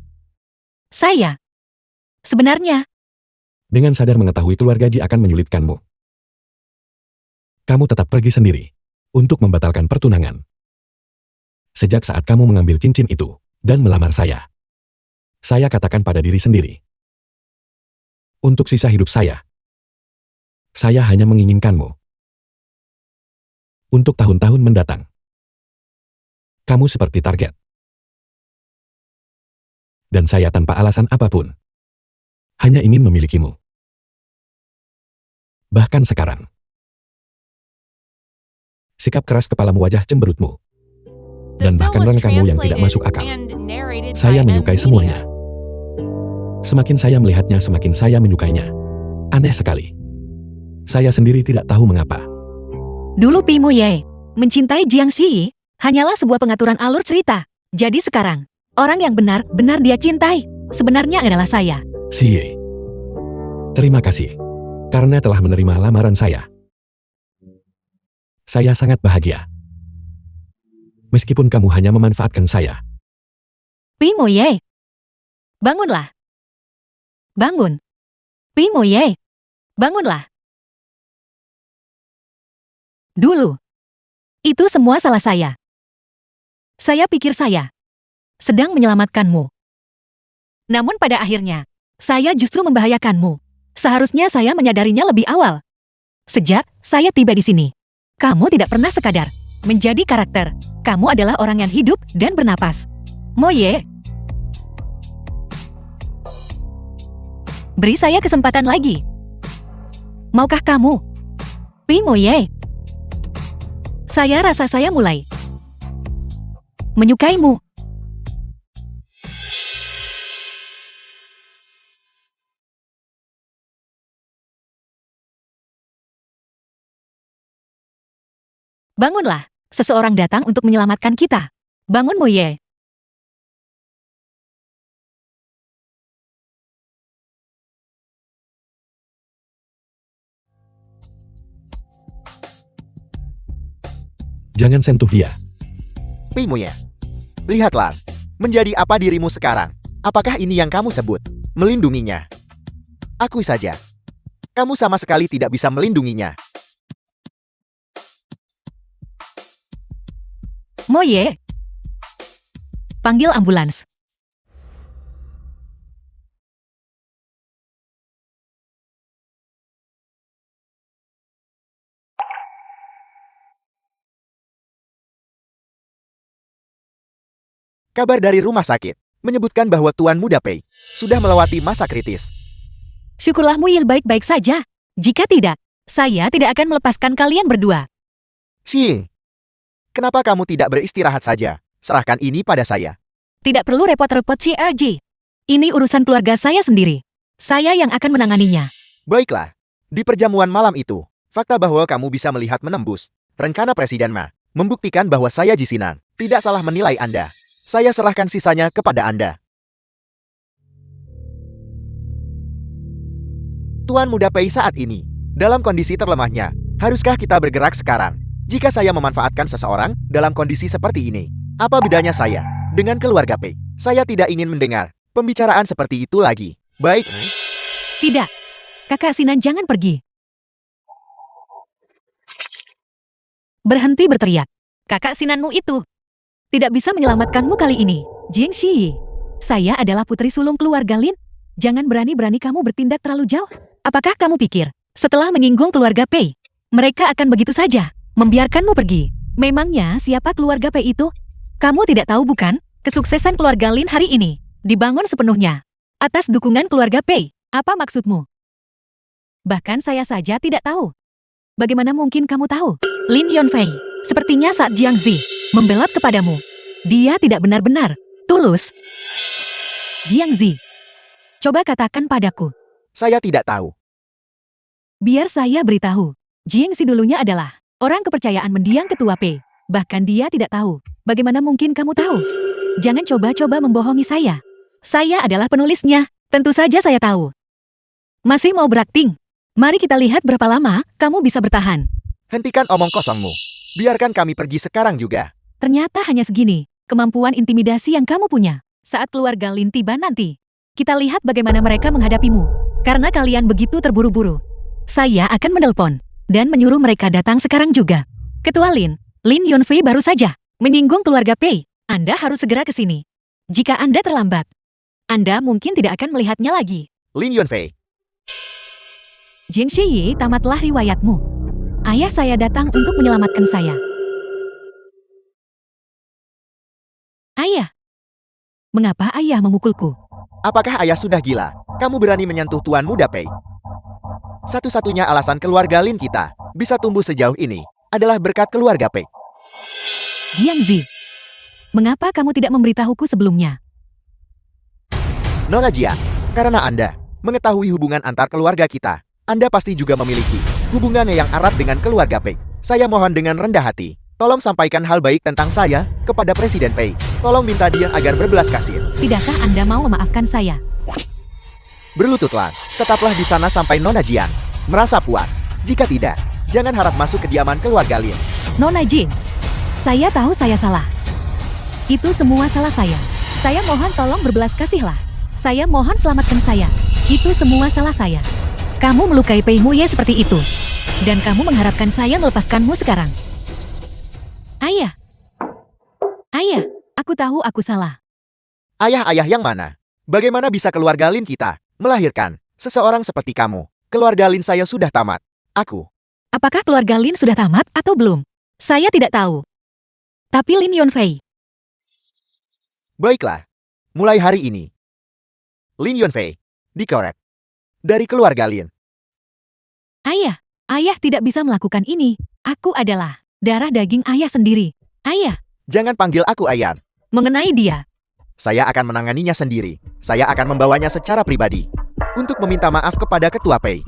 S2: Saya. Sebenarnya,
S3: Dengan sadar mengetahui keluarga Ji akan menyulitkanmu, kamu tetap pergi sendiri untuk membatalkan pertunangan. Sejak saat kamu mengambil cincin itu dan melamar saya katakan pada diri sendiri, untuk sisa hidup saya hanya menginginkanmu. Untuk tahun-tahun mendatang, kamu seperti target. Dan saya tanpa alasan apapun, hanya ingin memilikimu. Bahkan sekarang, sikap keras kepalamu, wajah cemberutmu,
S4: The
S3: dan
S4: film
S3: bahkan
S4: was
S3: langkahmu yang tidak
S4: translated
S3: masuk akal.
S4: and narrated
S3: Saya
S4: by
S3: menyukai
S4: M.
S3: semuanya.
S4: Media.
S3: Semakin saya melihatnya, semakin saya menyukainya. Aneh sekali. Saya sendiri tidak tahu mengapa.
S2: dulu Pi Moye mencintai Jiang Xi hanyalah sebuah pengaturan alur cerita. Jadi sekarang, orang yang benar-benar dia cintai sebenarnya adalah saya.
S3: Xie, terima kasih karena telah menerima lamaran saya. Saya sangat bahagia. Meskipun kamu hanya memanfaatkan saya.
S2: Pi Moye, bangunlah. Bangun. Pi Moye, bangunlah. Dulu, itu semua salah saya. Saya pikir saya sedang menyelamatkanmu. Namun pada akhirnya, saya justru membahayakanmu. Seharusnya saya menyadarinya lebih awal. Sejak saya tiba di sini, kamu tidak pernah sekadar menjadi karakter. Kamu adalah orang yang hidup dan bernapas. Moye, beri saya kesempatan lagi. Maukah kamu? Pi Moye, saya rasa saya mulai menyukaimu. Bangunlah, seseorang datang untuk menyelamatkan kita. Bangun Moye.
S3: Jangan sentuh dia.
S1: Pei Moye. Lihatlah. Menjadi apa dirimu sekarang? Apakah ini yang kamu sebut melindunginya? Akui saja. Kamu sama sekali tidak bisa melindunginya.
S2: Moye. Panggil ambulans.
S1: Kabar dari rumah sakit menyebutkan bahwa Tuan Muda Pei sudah melewati masa kritis.
S2: Syukurlah Muyil baik-baik saja. Jika tidak, saya tidak akan melepaskan kalian berdua.
S1: Xing, kenapa kamu tidak beristirahat saja? Serahkan ini pada saya.
S2: Tidak perlu repot-repot Ji. Ini urusan keluarga saya sendiri. Saya yang akan menanganinya.
S1: Baiklah. Di perjamuan malam itu, fakta bahwa kamu bisa melihat menembus rencana Presiden Ma membuktikan bahwa saya Jisinan tidak salah menilai Anda. Saya serahkan sisanya kepada Anda. Tuan Muda Pei saat ini, dalam kondisi terlemahnya, haruskah kita bergerak sekarang? Jika saya memanfaatkan seseorang dalam kondisi seperti ini, apa bedanya saya dengan keluarga Pei? Saya tidak ingin mendengar pembicaraan seperti itu lagi. Baik.
S2: Tidak. Kakak Sinan jangan pergi. Berhenti berteriak. Kakak Sinanmu itu tidak bisa menyelamatkanmu kali ini. Jing Shi. Saya adalah putri sulung keluarga Lin. Jangan berani-berani kamu bertindak terlalu jauh. Apakah kamu pikir, setelah menyinggung keluarga Pei, mereka akan begitu saja membiarkanmu pergi? Memangnya siapa keluarga Pei itu? Kamu tidak tahu bukan? Kesuksesan keluarga Lin hari ini dibangun sepenuhnya atas dukungan keluarga Pei. Apa maksudmu? Bahkan saya saja tidak tahu. Bagaimana mungkin kamu tahu? Lin Yunfei, sepertinya saat Jiang Zi membelot kepadamu, dia tidak benar-benar tulus. Jiang Zi, coba katakan padaku.
S1: Saya tidak tahu.
S2: Biar saya beritahu. Jiang Zi dulunya adalah orang kepercayaan mendiang ketua P. Bahkan dia tidak tahu. Bagaimana mungkin kamu tahu? Jangan coba-coba membohongi saya. Saya adalah penulisnya. Tentu saja saya tahu. Masih mau berakting? Mari kita lihat berapa lama kamu bisa bertahan.
S1: Hentikan omong kosongmu. Biarkan kami pergi sekarang juga.
S2: Ternyata hanya segini kemampuan intimidasi yang kamu punya. Saat keluarga Lin tiba nanti, kita lihat bagaimana mereka menghadapimu. Karena kalian begitu terburu-buru, saya akan menelpon dan menyuruh mereka datang sekarang juga. Ketua Lin, Lin Yunfei baru saja menyinggung keluarga Pei. Anda harus segera ke sini. Jika Anda terlambat, Anda mungkin tidak akan melihatnya lagi.
S1: Lin Yunfei.
S2: Jing Shiyi, tamatlah riwayatmu. Ayah saya datang untuk menyelamatkan saya. Ayah. Mengapa ayah memukulku?
S1: Apakah ayah sudah gila? Kamu berani menyentuh Tuan Muda Pei? Satu-satunya alasan keluarga Lin kita bisa tumbuh sejauh ini adalah berkat keluarga Pei.
S2: Jiang Zi, mengapa kamu tidak memberitahuku sebelumnya?
S1: Nona Jia, karena Anda mengetahui hubungan antar keluarga kita, Anda pasti juga memiliki hubungan yang erat dengan keluarga Pei. Saya mohon dengan rendah hati, tolong sampaikan hal baik tentang saya kepada Presiden Pei. Tolong minta dia agar berbelas kasih.
S2: Tidakkah Anda mau memaafkan saya?
S1: Berlututlah, tetaplah di sana sampai Nona Jian merasa puas. Jika tidak, jangan harap masuk kediaman keluarga Lin.
S2: Nona Jing, saya tahu saya salah. Itu semua salah saya. Saya mohon tolong berbelas kasihlah. Saya mohon selamatkan saya. Itu semua salah saya. Kamu melukai Pei Muye seperti itu. Dan kamu mengharapkan saya melepaskanmu sekarang. Ayah. Ayah, aku tahu aku salah.
S1: Ayah-ayah yang mana? Bagaimana bisa keluarga Lin kita melahirkan seseorang seperti kamu? Keluarga Lin saya sudah tamat. Aku.
S2: Apakah keluarga Lin sudah tamat atau belum? Saya tidak tahu. Tapi Lin Yunfei.
S1: Baiklah. Mulai hari ini, Lin Yunfei dikorek dari keluarga Lin.
S2: Ayah tidak bisa melakukan ini. Aku adalah darah daging ayah sendiri. Ayah,
S1: Jangan panggil aku ayah.
S2: mengenai dia.
S1: Saya akan menanganinya sendiri. Saya akan membawanya secara pribadi untuk meminta maaf kepada Ketua Pei.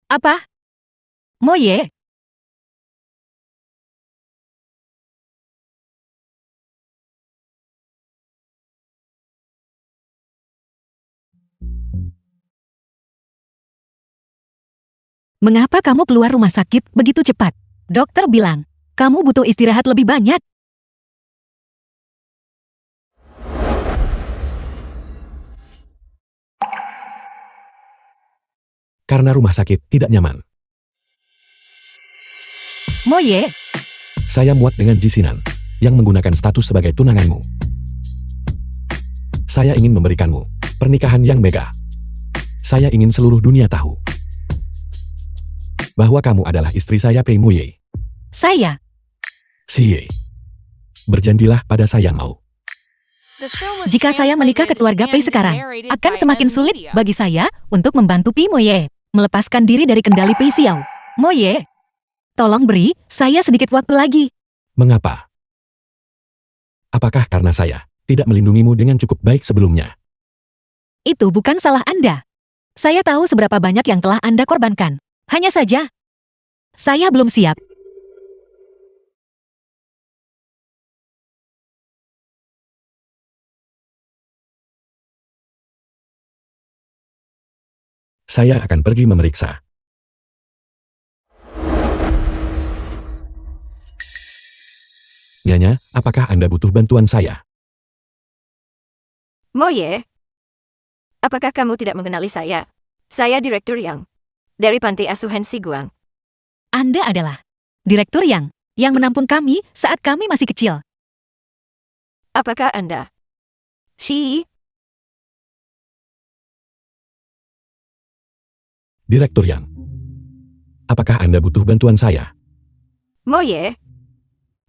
S2: Apa? Moye? Mengapa kamu keluar rumah sakit begitu cepat? Dokter bilang, kamu butuh istirahat lebih banyak.
S3: Karena rumah sakit tidak nyaman.
S2: Moye,
S3: Saya muak dengan Jisinan yang menggunakan status sebagai tunanganmu. Saya ingin memberikanmu pernikahan yang mega. Saya ingin seluruh dunia tahu bahwa kamu adalah istri saya, Pei Moye.
S2: saya.
S3: Siye. Berjanjilah pada saya, mau.
S4: The film was
S2: Jika saya menikah ke keluarga Pei
S4: translated and
S2: sekarang,
S4: narrated
S2: akan
S4: by
S2: semakin
S4: M
S2: sulit
S4: Media.
S2: bagi saya untuk membantu Pi Moye melepaskan diri dari kendali Pei Xiao. Moye, tolong beri saya sedikit waktu lagi.
S3: Mengapa? Apakah karena saya tidak melindungimu dengan cukup baik sebelumnya?
S2: Itu bukan salah Anda. Saya tahu seberapa banyak yang telah Anda korbankan. Hanya saja, saya belum siap.
S3: Saya akan pergi memeriksa. Nyonya, apakah Anda butuh bantuan saya?
S5: Moye, apakah kamu tidak mengenali saya? Saya Direktur Yang dari Panti Asuhan Siguang.
S2: Anda adalah Direktur yang menampung kami saat kami masih kecil.
S5: Apakah Anda? Shi,
S3: Direktur Yang. Apakah Anda butuh bantuan saya?
S5: Moye,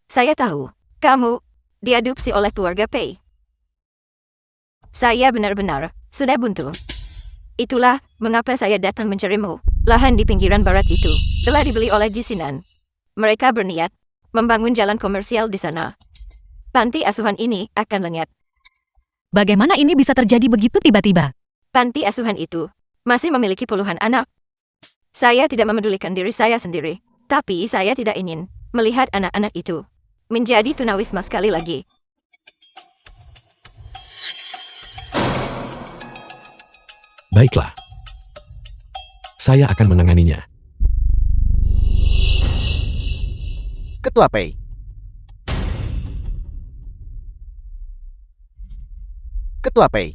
S5: saya tahu kamu diadopsi oleh keluarga Pei. Saya benar-benar sudah buntu. Itulah mengapa saya datang mencarimu. Lahan di pinggiran barat itu telah dibeli oleh Jisinan. Mereka berniat membangun jalan komersial di sana. Panti asuhan ini akan lenyap.
S2: Bagaimana ini bisa terjadi begitu tiba-tiba?
S5: Panti asuhan itu masih memiliki puluhan anak. Saya tidak memedulikan diri saya sendiri, tapi saya tidak ingin melihat anak-anak itu menjadi tunawisma sekali lagi.
S3: Baiklah. Saya akan menanganinya.
S1: Ketua Pei. Ketua Pei.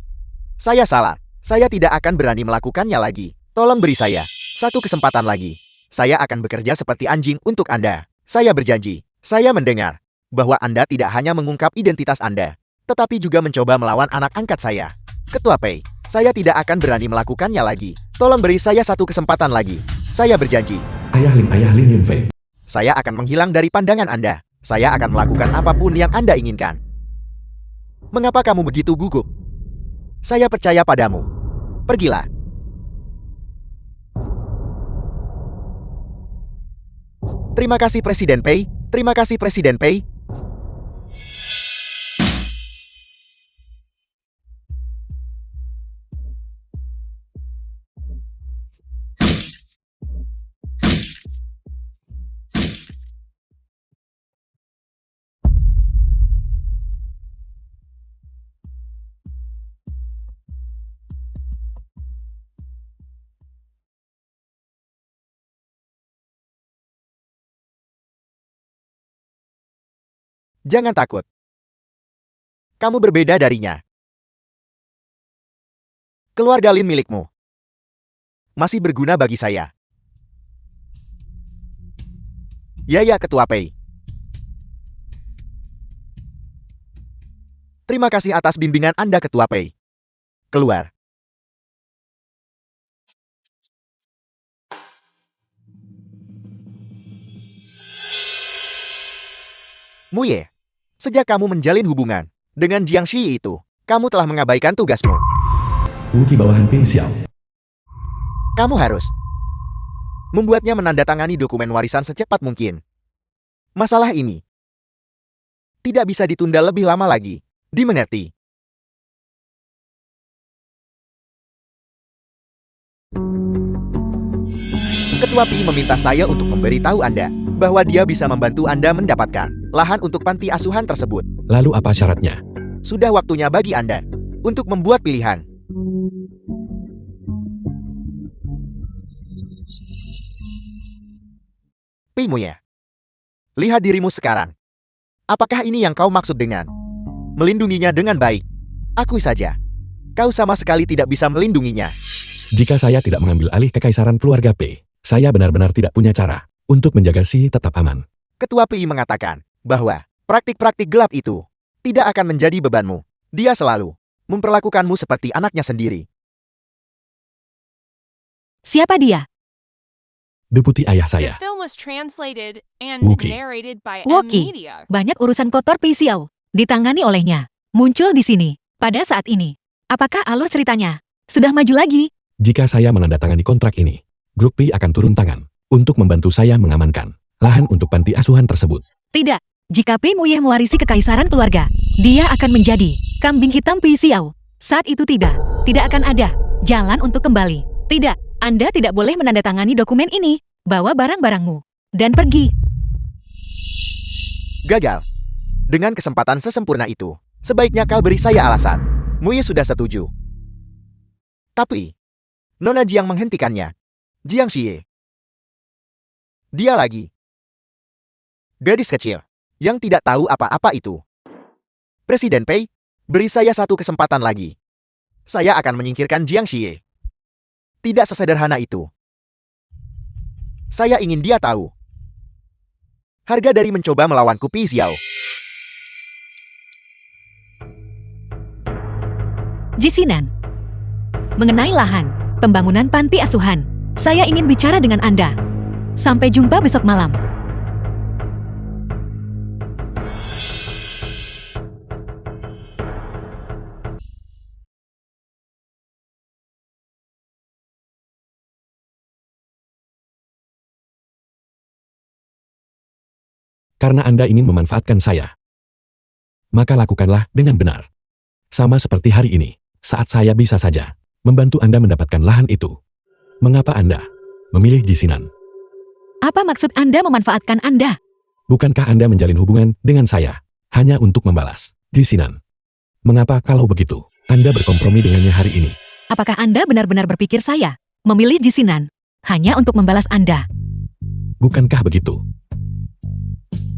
S1: Saya salah. Saya tidak akan berani melakukannya lagi. Tolong beri saya satu kesempatan lagi. Saya akan bekerja seperti anjing untuk Anda. Saya berjanji. Saya mendengar bahwa Anda tidak hanya mengungkap identitas Anda, tetapi juga mencoba melawan anak angkat saya. Ketua Pei, saya tidak akan berani melakukannya lagi. Tolong beri saya satu kesempatan lagi. Saya berjanji.
S3: Ayah Lin Yunfei.
S1: Saya akan menghilang dari pandangan Anda. Saya akan melakukan apapun yang Anda inginkan. Mengapa kamu begitu gugup? Saya percaya padamu. Pergilah. Terima kasih Presiden Pei. Terima kasih Presiden Pei. Jangan takut. Kamu berbeda darinya. Keluarga Lin milikmu masih berguna bagi saya. Ya, Ketua Pei. Terima kasih atas bimbingan Anda, Ketua Pei. Keluar. Muye, sejak kamu menjalin hubungan dengan Jiang Shi itu, kamu telah mengabaikan tugasmu.
S3: Wuki bawahan Pei Xiao.
S1: Kamu harus membuatnya menandatangani dokumen warisan secepat mungkin. Masalah ini tidak bisa ditunda lebih lama lagi. Dimengerti? Ketua Pi meminta saya untuk memberitahu Anda bahwa dia bisa membantu Anda mendapatkan lahan untuk panti asuhan tersebut.
S3: Lalu apa syaratnya?
S1: Sudah waktunya bagi Anda untuk membuat pilihan. Pimuye. Lihat dirimu sekarang. Apakah ini yang kau maksud dengan melindunginya dengan baik? Akui saja. Kau sama sekali tidak bisa melindunginya.
S3: Jika saya tidak mengambil alih kekaisaran keluarga P, saya benar-benar tidak punya cara untuk menjaga Si tetap aman.
S1: Ketua PI mengatakan bahwa praktik-praktik gelap itu tidak akan menjadi bebanmu. Dia selalu memperlakukanmu seperti anaknya sendiri.
S2: Siapa dia?
S3: Deputi ayah
S4: The
S3: saya.
S4: film was translated and
S3: Wookie.
S4: narrated by
S2: Wookie.
S4: M-Media.
S2: Banyak urusan kotor Pi Xiao ditangani olehnya. Muncul di sini pada saat ini. Apakah alur ceritanya sudah maju lagi?
S3: Jika saya menandatangani kontrak ini, grup P akan turun tangan untuk membantu saya mengamankan lahan untuk panti asuhan tersebut.
S2: Tidak. Jika Pi Muye mewarisi kekaisaran keluarga, dia akan menjadi kambing hitam Pi Xiao. Saat itu tidak akan ada jalan untuk kembali. Tidak, Anda tidak boleh menandatangani dokumen ini. Bawa barang-barangmu dan pergi.
S1: Gagal. Dengan kesempatan sesempurna itu, sebaiknya kau beri saya alasan. Muye sudah setuju. Tapi, Nona Jiang menghentikannya. Jiang Xie. Dia lagi. Gadis kecil, yang tidak tahu apa-apa itu. Presiden Pei, beri saya satu kesempatan lagi. Saya akan menyingkirkan Jiang Xie. Tidak sesederhana itu. Saya ingin dia tahu harga dari mencoba melawanku Pi Xiao.
S2: Jisinan. Mengenai lahan, pembangunan panti asuhan, saya ingin bicara dengan Anda. Sampai jumpa besok malam.
S3: Karena Anda ingin memanfaatkan saya, maka lakukanlah dengan benar. Sama seperti hari ini, saat saya bisa saja membantu Anda mendapatkan lahan itu. Mengapa Anda memilih Jisinan?
S2: Apa maksud Anda memanfaatkan Anda?
S3: Bukankah Anda menjalin hubungan dengan saya hanya untuk membalas Jisinan? Mengapa kalau begitu, Anda berkompromi dengannya hari ini?
S2: Apakah Anda benar-benar berpikir saya memilih Jisinan hanya untuk membalas Anda?
S3: Bukankah begitu?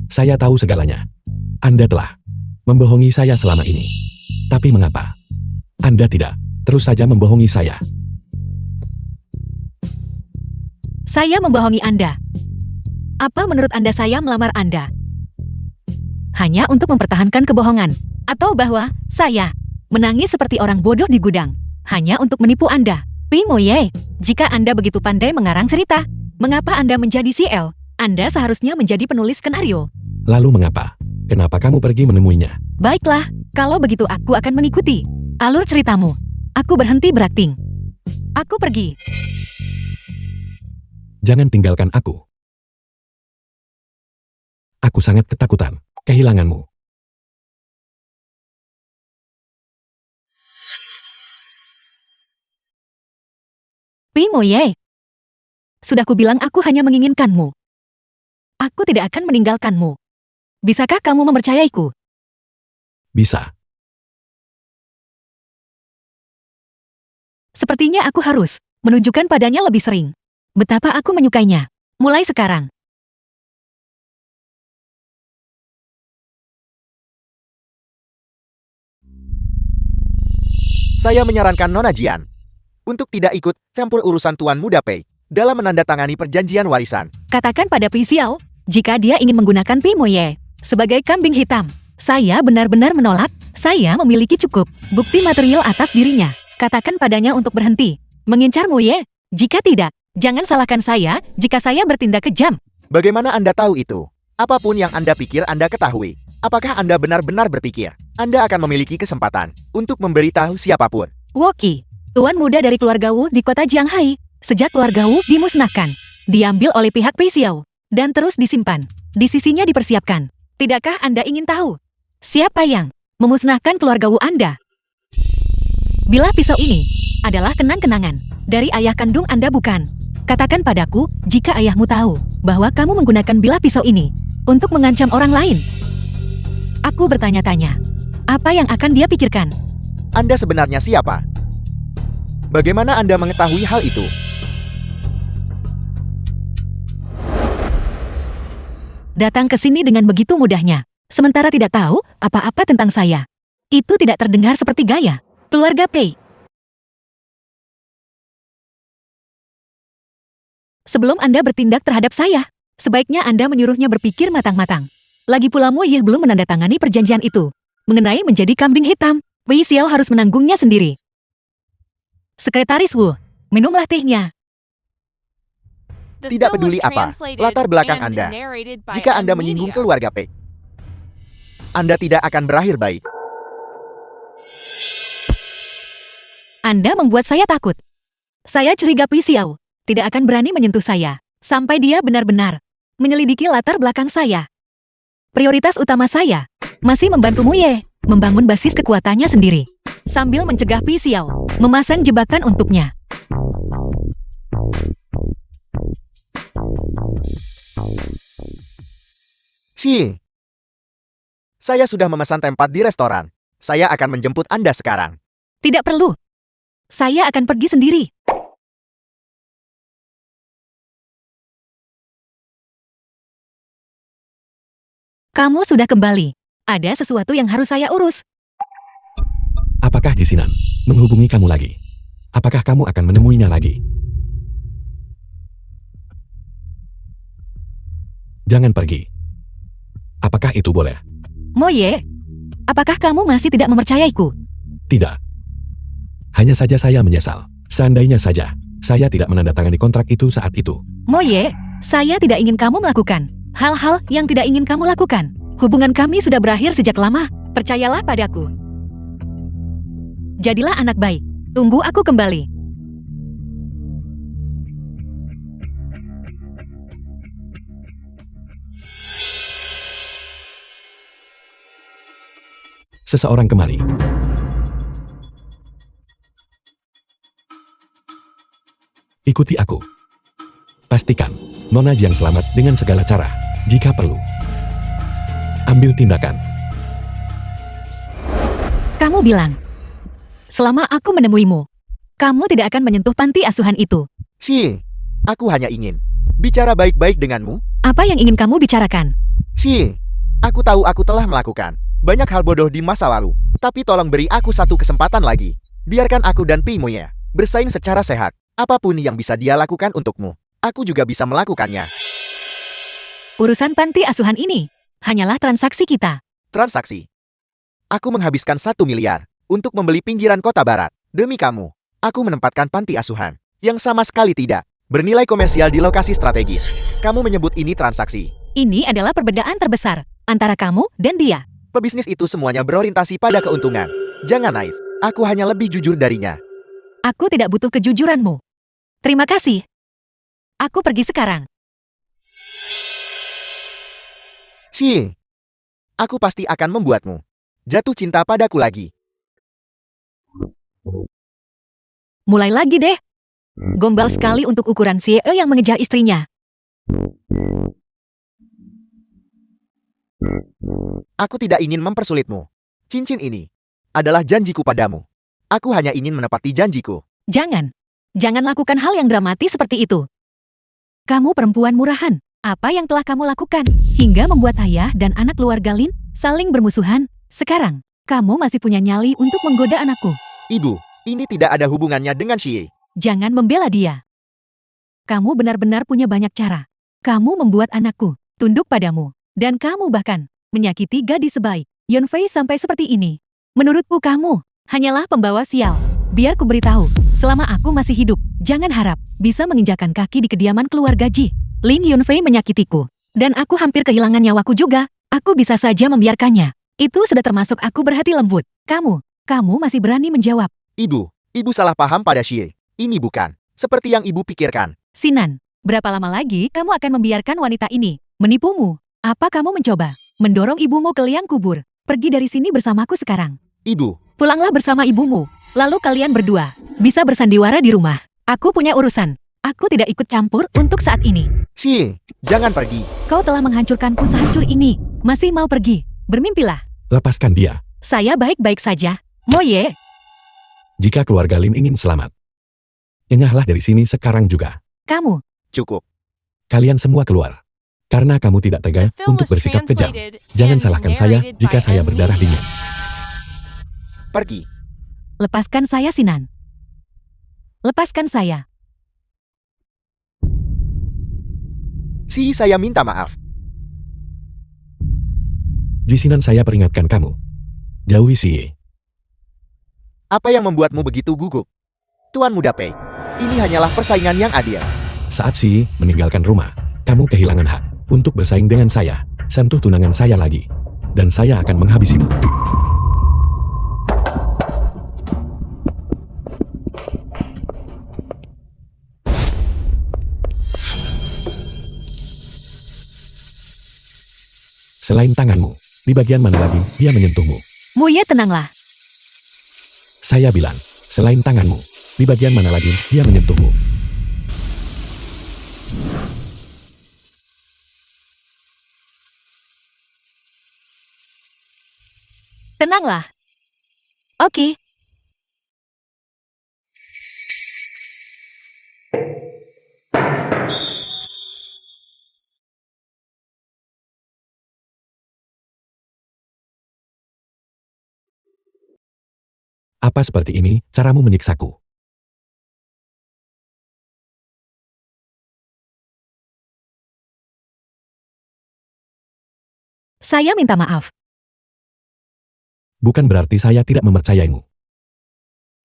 S3: Saya tahu segalanya. Anda telah membohongi saya selama ini. Tapi mengapa Anda tidak terus saja membohongi saya?
S2: Saya membohongi Anda. Apa menurut Anda saya melamar Anda? Hanya untuk mempertahankan kebohongan? Atau bahwa saya menangis seperti orang bodoh di gudang hanya untuk menipu Anda? Pi Moye, jika Anda begitu pandai mengarang cerita, mengapa Anda menjadi CL? Anda seharusnya menjadi penulis skenario.
S3: Lalu mengapa? Kenapa kamu pergi menemuinya?
S2: Baiklah, kalau begitu aku akan mengikuti alur ceritamu. Aku berhenti berakting. Aku pergi.
S3: Jangan tinggalkan aku. Aku sangat ketakutan kehilanganmu.
S2: Pi Moye. Sudah kubilang aku hanya menginginkanmu. Aku tidak akan meninggalkanmu. Bisakah kamu mempercayaiku?
S3: Bisa.
S2: Sepertinya aku harus menunjukkan padanya lebih sering betapa aku menyukainya. Mulai sekarang.
S1: Saya menyarankan Nona Jian untuk tidak ikut campur urusan Tuan Muda Pei dalam menandatangani perjanjian warisan.
S2: Katakan pada Pi Xiao, jika dia ingin menggunakan Pi Moye sebagai kambing hitam, saya benar-benar menolak. Saya memiliki cukup bukti material atas dirinya. Katakan padanya untuk berhenti mengincar Moye. Jika tidak, jangan salahkan saya jika saya bertindak kejam.
S1: Bagaimana Anda tahu itu? Apapun yang Anda pikir Anda ketahui. Apakah Anda benar-benar berpikir Anda akan memiliki kesempatan untuk memberitahu siapapun?
S2: Woki, tuan muda dari keluarga Wu di kota Jianghai. Sejak keluarga Wu dimusnahkan, diambil oleh pihak Pi Xiao, dan terus disimpan. Di sisinya dipersiapkan. Tidakkah Anda ingin tahu siapa yang memusnahkan keluarga Wu Anda? Bilah pisau ini adalah kenang-kenangan dari ayah kandung Anda, bukan? Katakan padaku jika ayahmu tahu bahwa kamu menggunakan bilah pisau ini untuk mengancam orang lain. Aku bertanya-tanya, apa yang akan dia pikirkan?
S1: Anda sebenarnya siapa? Bagaimana Anda mengetahui hal itu?
S2: Datang ke sini dengan begitu mudahnya. Sementara tidak tahu apa-apa tentang saya. Itu tidak terdengar seperti gaya keluarga Pei. Sebelum Anda bertindak terhadap saya, sebaiknya Anda menyuruhnya berpikir matang-matang. Lagi pula Mo Ye belum menandatangani perjanjian itu. Mengenai menjadi kambing hitam, Wei Xiao harus menanggungnya sendiri. Sekretaris Wu, minumlah tehnya.
S4: The
S1: Tidak
S4: film was
S1: peduli apa
S4: translated
S1: latar belakang
S4: and
S1: Anda.
S4: narrated by
S1: Jika Anda
S4: a
S1: menyinggung
S4: media.
S1: keluarga Pei, Anda tidak akan berakhir baik.
S2: Anda membuat saya takut. Saya curiga Wei Xiao tidak akan berani menyentuh saya sampai dia benar-benar menyelidiki latar belakang saya. Prioritas utama saya masih membantu Mo Ye membangun basis kekuatannya sendiri sambil mencegah Wei Xiao memasang jebakan untuknya.
S1: Xie, saya sudah memesan tempat di restoran. Saya akan menjemput Anda sekarang.
S2: Tidak perlu. Saya akan pergi sendiri. Kamu sudah kembali. Ada sesuatu yang harus saya urus.
S3: Apakah Jisinan menghubungi kamu lagi? Apakah kamu akan menemuinya lagi? Jangan pergi. Apakah itu boleh?
S2: Mo Ye, apakah kamu masih tidak mempercayaiku?
S3: Tidak. Hanya saja saya menyesal. Seandainya saja, saya tidak menandatangani kontrak itu saat itu.
S2: Mo Ye, saya tidak ingin kamu melakukan hal-hal yang tidak ingin kamu lakukan. Hubungan kami sudah berakhir sejak lama. Percayalah padaku. Jadilah anak baik. Tunggu aku kembali.
S3: Seseorang kemari. Ikuti aku. Pastikan Nona Jiang selamat dengan segala cara. Jika perlu, ambil tindakan.
S2: Kamu bilang, selama aku menemuimu, kamu tidak akan menyentuh panti asuhan itu.
S1: Xie, aku hanya ingin bicara baik-baik denganmu.
S2: Apa yang ingin kamu bicarakan?
S1: Xie, aku tahu aku telah melakukan banyak hal bodoh di masa lalu. Tapi tolong beri aku satu kesempatan lagi. Biarkan aku dan Pei Moya bersaing secara sehat. Apapun yang bisa dia lakukan untukmu, aku juga bisa melakukannya.
S2: Urusan panti asuhan ini hanyalah transaksi kita.
S1: Transaksi. Aku menghabiskan 1 miliar untuk membeli pinggiran kota barat. Demi kamu, aku menempatkan panti asuhan yang sama sekali tidak bernilai komersial di lokasi strategis. Kamu menyebut ini transaksi.
S2: Ini adalah perbedaan terbesar antara kamu dan dia.
S1: Pebisnis itu semuanya berorientasi pada keuntungan. Jangan naif. Aku hanya lebih jujur darinya.
S2: Aku tidak butuh kejujuranmu. Terima kasih. Aku pergi sekarang.
S1: Xie, aku pasti akan membuatmu jatuh cinta padaku lagi.
S2: Mulai lagi deh. Gombal sekali untuk ukuran CEO yang mengejar istrinya.
S1: Aku tidak ingin mempersulitmu. Cincin ini adalah janjiku padamu. Aku hanya ingin menepati janjiku.
S2: Jangan. Jangan lakukan hal yang dramatis seperti itu. Kamu perempuan murahan. Apa yang telah kamu lakukan hingga membuat ayah dan anak keluarga Lin saling bermusuhan? Sekarang, kamu masih punya nyali untuk menggoda anakku.
S1: Ibu, ini tidak ada hubungannya dengan Xie.
S2: Jangan membela dia. Kamu benar-benar punya banyak cara. Kamu membuat anakku tunduk padamu. Dan kamu bahkan menyakiti gadis sebaik Yunfei sampai seperti ini. Menurutku kamu hanyalah pembawa sial. Biar ku beritahu, selama aku masih hidup, jangan harap bisa menginjakan kaki di kediaman keluarga Ji. Lin Yunfei menyakitiku. Dan aku hampir kehilangan nyawaku juga. Aku bisa saja membiarkannya. Itu sudah termasuk aku berhati lembut. Kamu masih berani menjawab.
S1: Ibu salah paham pada Xie. Ini bukan seperti yang ibu pikirkan.
S2: Sinan, berapa lama lagi kamu akan membiarkan wanita ini menipumu? Apa kamu mencoba mendorong ibumu ke liang kubur? Pergi dari sini bersamaku sekarang.
S1: Ibu,
S2: Pulanglah bersama ibumu. Lalu kalian berdua bisa bersandiwara di rumah. Aku punya urusan. Aku tidak ikut campur untuk saat ini.
S1: Xie, jangan pergi.
S2: Kau telah menghancurkanku sehancur ini. Masih mau pergi? Bermimpilah.
S3: Lepaskan dia.
S2: Saya baik-baik saja. Mo Ye,
S3: Jika keluarga Lin ingin selamat, enyahlah dari sini sekarang juga.
S2: kamu.
S1: Cukup.
S3: Kalian semua keluar. Karena kamu tidak
S4: The
S3: tega
S4: film
S3: untuk
S4: was
S3: bersikap kejam.
S4: translated
S3: Jangan
S4: and
S3: salahkan saya
S4: narrated
S3: jika
S4: by
S3: saya
S4: M.
S3: berdarah
S4: Lee.
S3: dingin.
S1: Pergi.
S2: Lepaskan saya, Sinan. Lepaskan saya.
S1: Si saya minta maaf.
S3: Jisinan, saya peringatkan kamu. Jauhi si Ye.
S1: Apa yang membuatmu begitu gugup? Tuan Muda Pei, ini hanyalah persaingan yang adil.
S3: Saat si Ye meninggalkan rumah, kamu kehilangan hak untuk bersaing dengan saya. Sentuh tunangan saya lagi, dan saya akan menghabisimu. Selain tanganmu, di bagian mana lagi dia menyentuhmu?
S2: Muye, tenanglah.
S3: Saya bilang, selain tanganmu, di bagian mana lagi dia menyentuhmu?
S2: Tenanglah. Oke.
S3: Apa seperti ini caramu menyiksaku?
S2: Saya minta maaf.
S3: Bukan berarti saya tidak mempercayaimu.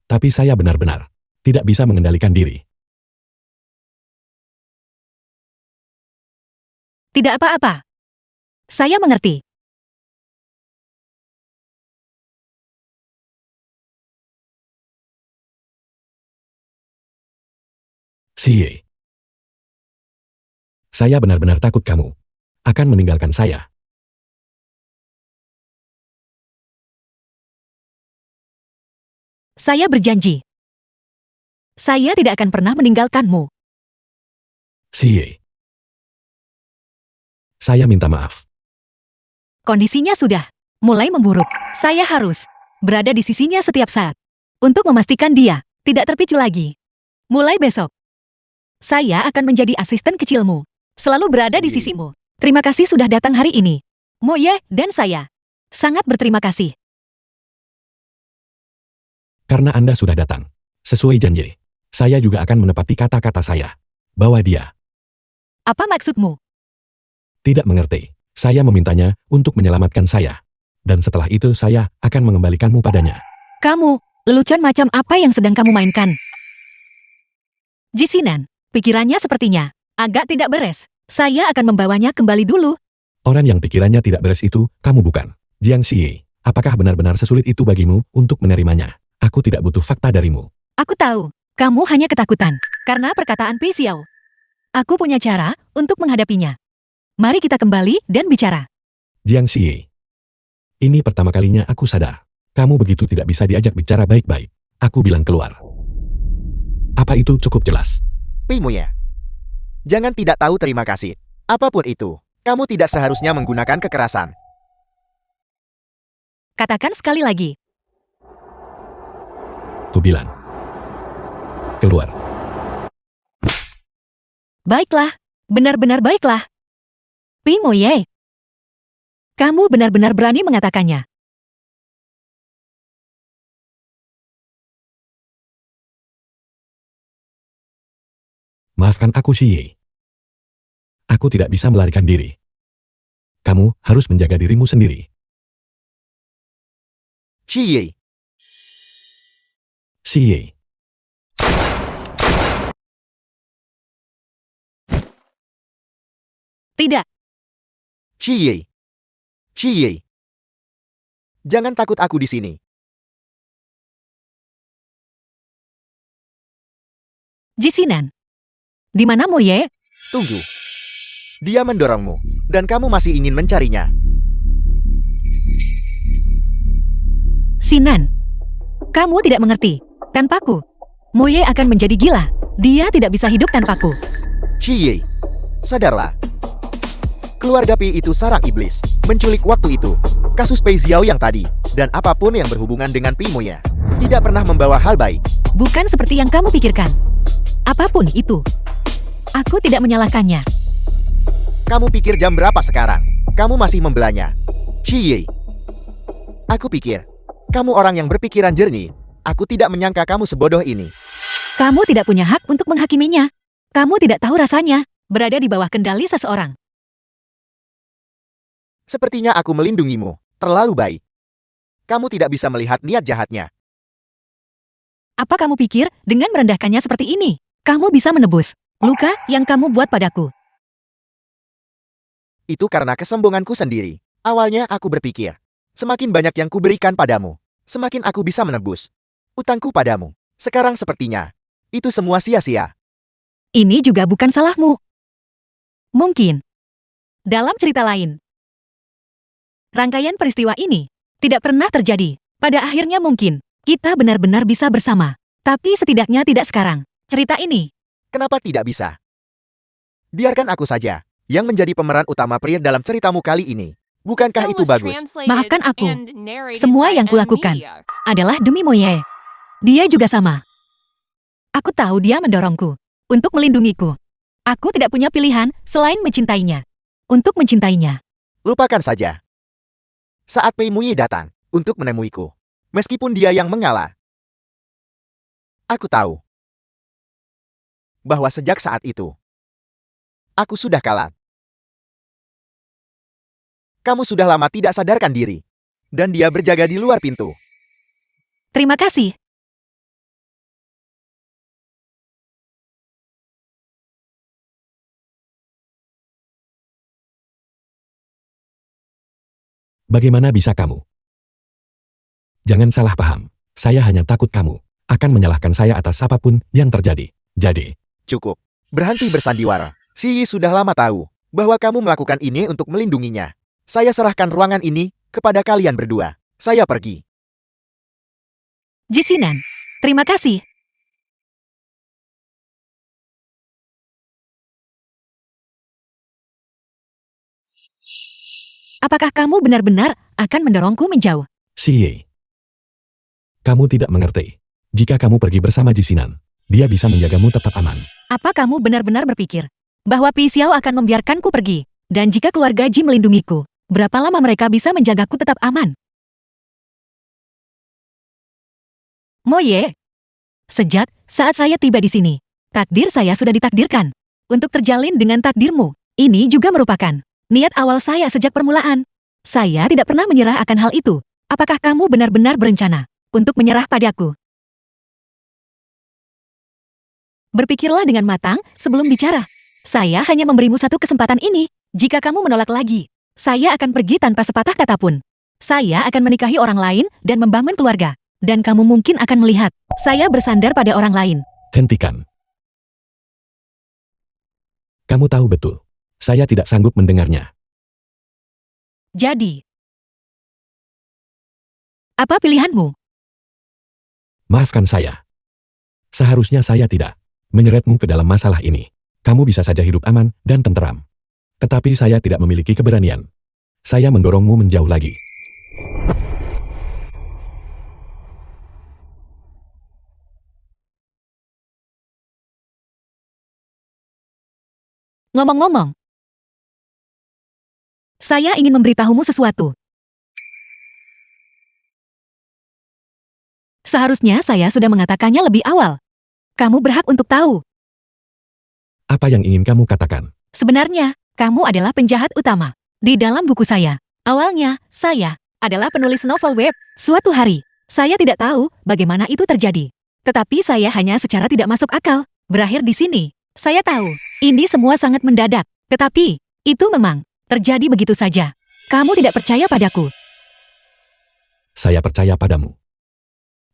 S3: Tapi saya benar-benar tidak bisa mengendalikan diri.
S2: Tidak apa-apa. Saya mengerti.
S3: Si Ye. Saya benar-benar takut kamu akan meninggalkan saya.
S2: Saya berjanji. Saya tidak akan pernah meninggalkanmu.
S3: Si Ye. Saya minta maaf.
S2: Kondisinya sudah mulai memburuk. Saya harus berada di sisinya setiap saat untuk memastikan dia tidak terpicu lagi. Mulai besok, saya akan menjadi asisten kecilmu, selalu berada di sisimu. Terima kasih sudah datang hari ini. Moye dan saya sangat berterima kasih.
S3: Karena Anda sudah datang. Sesuai janji, saya juga akan menepati kata-kata saya. Bahwa dia
S2: Apa maksudmu?
S3: tidak mengerti. Saya memintanya untuk menyelamatkan saya. Dan setelah itu saya akan mengembalikanmu padanya.
S2: Kamu, lelucon macam apa yang sedang kamu mainkan? Jisinan, pikirannya sepertinya agak tidak beres. Saya akan membawanya kembali dulu.
S3: Orang yang pikirannya tidak beres itu, kamu bukan. Jiang Xie, apakah benar-benar sesulit itu bagimu untuk menerimanya? Aku tidak butuh fakta darimu.
S2: Aku tahu, kamu hanya ketakutan karena perkataan Pi Xiao. Aku punya cara untuk menghadapinya. Mari kita kembali dan bicara.
S3: Jiang Xie. Ini pertama kalinya aku sadar. Kamu begitu tidak bisa diajak bicara baik-baik. Aku bilang keluar. Apa itu cukup jelas?
S1: Pei Muye. Jangan tidak tahu terima kasih. Apapun itu, kamu tidak seharusnya menggunakan kekerasan.
S2: Katakan sekali lagi.
S3: Ku bilang. Keluar.
S2: Baiklah, benar-benar baiklah. Pi Moye. Kamu benar-benar berani mengatakannya.
S3: Maafkan aku, Xie. Aku tidak bisa melarikan diri. Kamu harus menjaga dirimu sendiri.
S1: Xie.
S3: Xie.
S2: Tidak,
S1: Xie. Xie. Jangan takut aku di sini.
S2: Jisinan. Di mana Moye?
S1: Tunggu. Dia mendorongmu, dan kamu masih ingin mencarinya.
S2: Sinan. Kamu tidak mengerti. Tanpaku, Moye akan menjadi gila. Dia tidak bisa hidup tanpaku.
S1: Xie. Sadarlah. Keluarga Pi itu sarang iblis, menculik waktu itu, kasus Pei Xiao yang tadi, dan apapun yang berhubungan dengan Pi Moye. Tidak pernah membawa hal baik.
S2: Bukan seperti yang kamu pikirkan. Apapun itu, aku tidak menyalahkannya.
S1: Kamu pikir jam berapa sekarang? Kamu masih membelanya. Cie. Aku pikir, kamu orang yang berpikiran jernih. Aku tidak menyangka kamu sebodoh ini.
S2: Kamu tidak punya hak untuk menghakiminya. Kamu tidak tahu rasanya berada di bawah kendali seseorang.
S1: Sepertinya aku melindungimu. Terlalu baik. Kamu tidak bisa melihat niat jahatnya.
S2: Apa kamu pikir dengan merendahkannya seperti ini, kamu bisa menebus luka yang kamu buat padaku?
S1: Itu karena kesombonganku sendiri. Awalnya aku berpikir, semakin banyak yang kuberikan padamu, semakin aku bisa menebus utangku padamu. Sekarang sepertinya, itu semua sia-sia.
S2: Ini juga bukan salahmu. Mungkin, dalam cerita lain, rangkaian peristiwa ini tidak pernah terjadi. Pada akhirnya mungkin, kita benar-benar bisa bersama. Tapi setidaknya tidak sekarang. Cerita ini,
S1: Kenapa tidak bisa? Biarkan aku saja yang menjadi pemeran utama pria dalam ceritamu kali ini. Bukankah
S4: Film
S1: itu
S4: was
S1: bagus?
S4: translated
S2: Maafkan aku.
S4: and narrated
S2: Semua
S4: by
S2: yang kulakukan
S4: Emilia.
S2: adalah demi Moye. Dia juga sama. Aku tahu dia mendorongku untuk melindungiku. Aku tidak punya pilihan selain mencintainya. Untuk mencintainya.
S1: Lupakan saja. Saat Pei Muyi datang untuk menemuiku, meskipun dia yang mengalah, aku tahu bahwa sejak saat itu, aku sudah kalah. Kamu sudah lama tidak sadarkan diri, dan dia berjaga di luar pintu.
S2: Terima kasih.
S3: Bagaimana bisa kamu? Jangan salah paham. Saya hanya takut kamu akan menyalahkan saya atas apapun yang terjadi. Jadi,
S1: Cukup. Berhenti bersandiwara. Si Yi sudah lama tahu bahwa kamu melakukan ini untuk melindunginya. Saya serahkan ruangan ini kepada kalian berdua. Saya pergi.
S2: Jisinan, terima kasih. Apakah kamu benar-benar akan mendorongku menjauh?
S3: si Ye. Kamu tidak mengerti. Jika kamu pergi bersama Jisinan, dia bisa menjagamu tetap aman.
S2: Apa kamu benar-benar berpikir bahwa Pi Xiao akan membiarkanku pergi? Dan jika keluarga Ji melindungiku, berapa lama mereka bisa menjagaku tetap aman? Moye, sejak saat saya tiba di sini, takdir saya sudah ditakdirkan untuk terjalin dengan takdirmu. Ini juga merupakan niat awal saya sejak permulaan. Saya tidak pernah menyerah akan hal itu. Apakah kamu benar-benar berencana untuk menyerah padaku? Berpikirlah dengan matang sebelum bicara. Saya hanya memberimu satu kesempatan ini. Jika kamu menolak lagi, saya akan pergi tanpa sepatah kata pun. Saya akan menikahi orang lain dan membangun keluarga. Dan kamu mungkin akan melihat saya bersandar pada orang lain.
S3: Hentikan. Kamu tahu betul. Saya tidak sanggup mendengarnya.
S2: Jadi, apa pilihanmu?
S3: Maafkan saya. Seharusnya saya tidak menyeretmu ke dalam masalah ini. Kamu bisa saja hidup aman dan tenteram. Tetapi saya tidak memiliki keberanian. Saya mendorongmu menjauh lagi.
S2: Ngomong-ngomong, saya ingin memberitahumu sesuatu. Seharusnya saya sudah mengatakannya lebih awal. Kamu berhak untuk tahu.
S3: Apa yang ingin kamu katakan?
S2: Sebenarnya, kamu adalah penjahat utama. Di dalam buku saya, awalnya, saya adalah penulis novel web. Suatu hari, saya tidak tahu bagaimana itu terjadi. Tetapi saya hanya secara tidak masuk akal. Berakhir di sini. Saya tahu, ini semua sangat mendadak. Tetapi, itu memang terjadi begitu saja. Kamu tidak percaya padaku.
S3: Saya percaya padamu.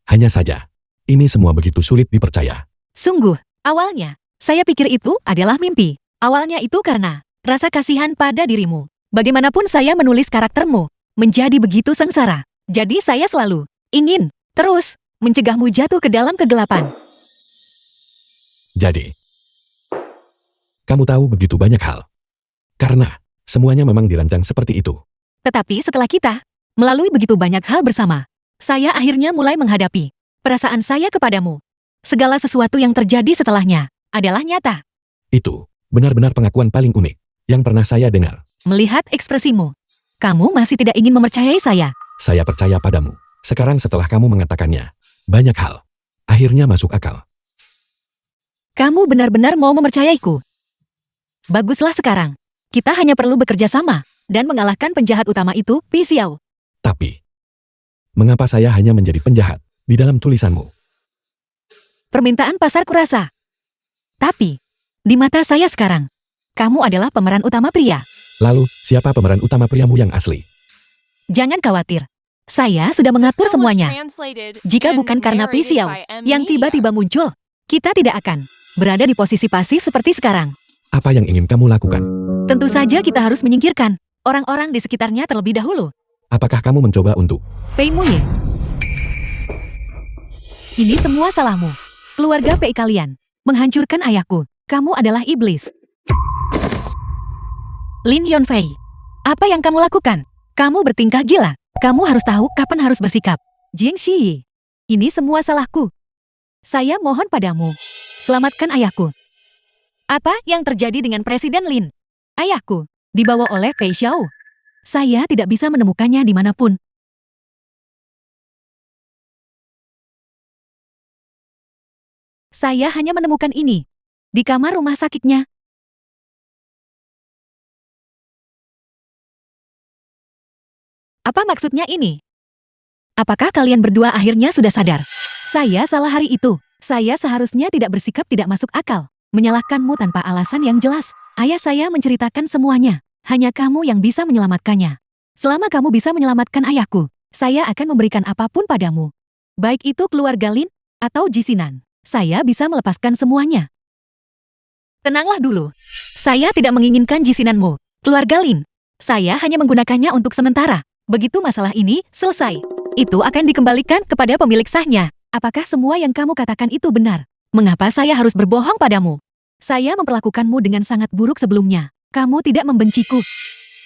S3: Hanya saja, ini semua begitu sulit dipercaya.
S2: Sungguh, awalnya, saya pikir itu adalah mimpi. Awalnya itu karena rasa kasihan pada dirimu. Bagaimanapun saya menulis karaktermu menjadi begitu sengsara. Jadi saya selalu ingin terus mencegahmu jatuh ke dalam kegelapan.
S3: Jadi, kamu tahu begitu banyak hal. Karena, semuanya memang dirancang seperti itu.
S2: Tetapi setelah kita melalui begitu banyak hal bersama, saya akhirnya mulai menghadapi perasaan saya kepadamu. Segala sesuatu yang terjadi setelahnya adalah nyata.
S3: Itu, benar-benar pengakuan paling unik. yang pernah saya dengar.
S2: Melihat ekspresimu, kamu masih tidak ingin mempercayai saya.
S3: Saya percaya padamu. Sekarang setelah kamu mengatakannya, banyak hal akhirnya masuk akal.
S2: Kamu benar-benar mau mempercayaiku. Baguslah sekarang. Kita hanya perlu bekerja sama dan mengalahkan penjahat utama itu, Pi Xiao.
S3: Tapi, mengapa saya hanya menjadi penjahat di dalam tulisanmu?
S2: Permintaan pasar kurasa. Tapi, di mata saya sekarang, kamu adalah pemeran utama pria.
S3: Lalu, siapa pemeran utama priamu yang asli?
S2: Jangan khawatir. Saya sudah mengatur
S4: Film was
S2: semuanya.
S4: translated
S2: Jika
S4: and
S2: bukan karena Pi
S4: narrated
S2: Xiao
S4: by M.
S2: yang
S4: Media.
S2: tiba-tiba muncul, kita tidak akan berada di posisi pasif seperti sekarang.
S3: Apa yang ingin kamu lakukan?
S2: Tentu saja kita harus menyingkirkan orang-orang di sekitarnya terlebih dahulu.
S3: Apakah kamu mencoba untuk...
S2: Pei Muye. Ini semua salahmu. Keluarga Pei kalian menghancurkan ayahku. Kamu adalah iblis. Lin Yonfei, apa yang kamu lakukan? Kamu bertingkah gila. Kamu harus tahu kapan harus bersikap. Jing Shi, ini semua salahku. Saya mohon padamu, selamatkan ayahku. Apa yang terjadi dengan Presiden Lin? Ayahku dibawa oleh Pei Xiao. Saya tidak bisa menemukannya dimanapun. Saya hanya menemukan ini di kamar rumah sakitnya. Apa maksudnya ini? Apakah kalian berdua akhirnya sudah sadar? Saya salah hari itu. Saya seharusnya tidak bersikap tidak masuk akal. Menyalahkanmu tanpa alasan yang jelas. Ayah saya menceritakan semuanya. Hanya kamu yang bisa menyelamatkannya. Selama kamu bisa menyelamatkan ayahku, saya akan memberikan apapun padamu. Baik itu keluarga Lin atau Jisinan. Saya bisa melepaskan semuanya. Tenanglah dulu. Saya tidak menginginkan Jisinanmu, keluarga Lin. Saya hanya menggunakannya untuk sementara. Begitu masalah ini selesai, itu akan dikembalikan kepada pemilik sahnya. Apakah semua yang kamu katakan itu benar? Mengapa saya harus berbohong padamu? Saya memperlakukanmu dengan sangat buruk sebelumnya. Kamu tidak membenciku.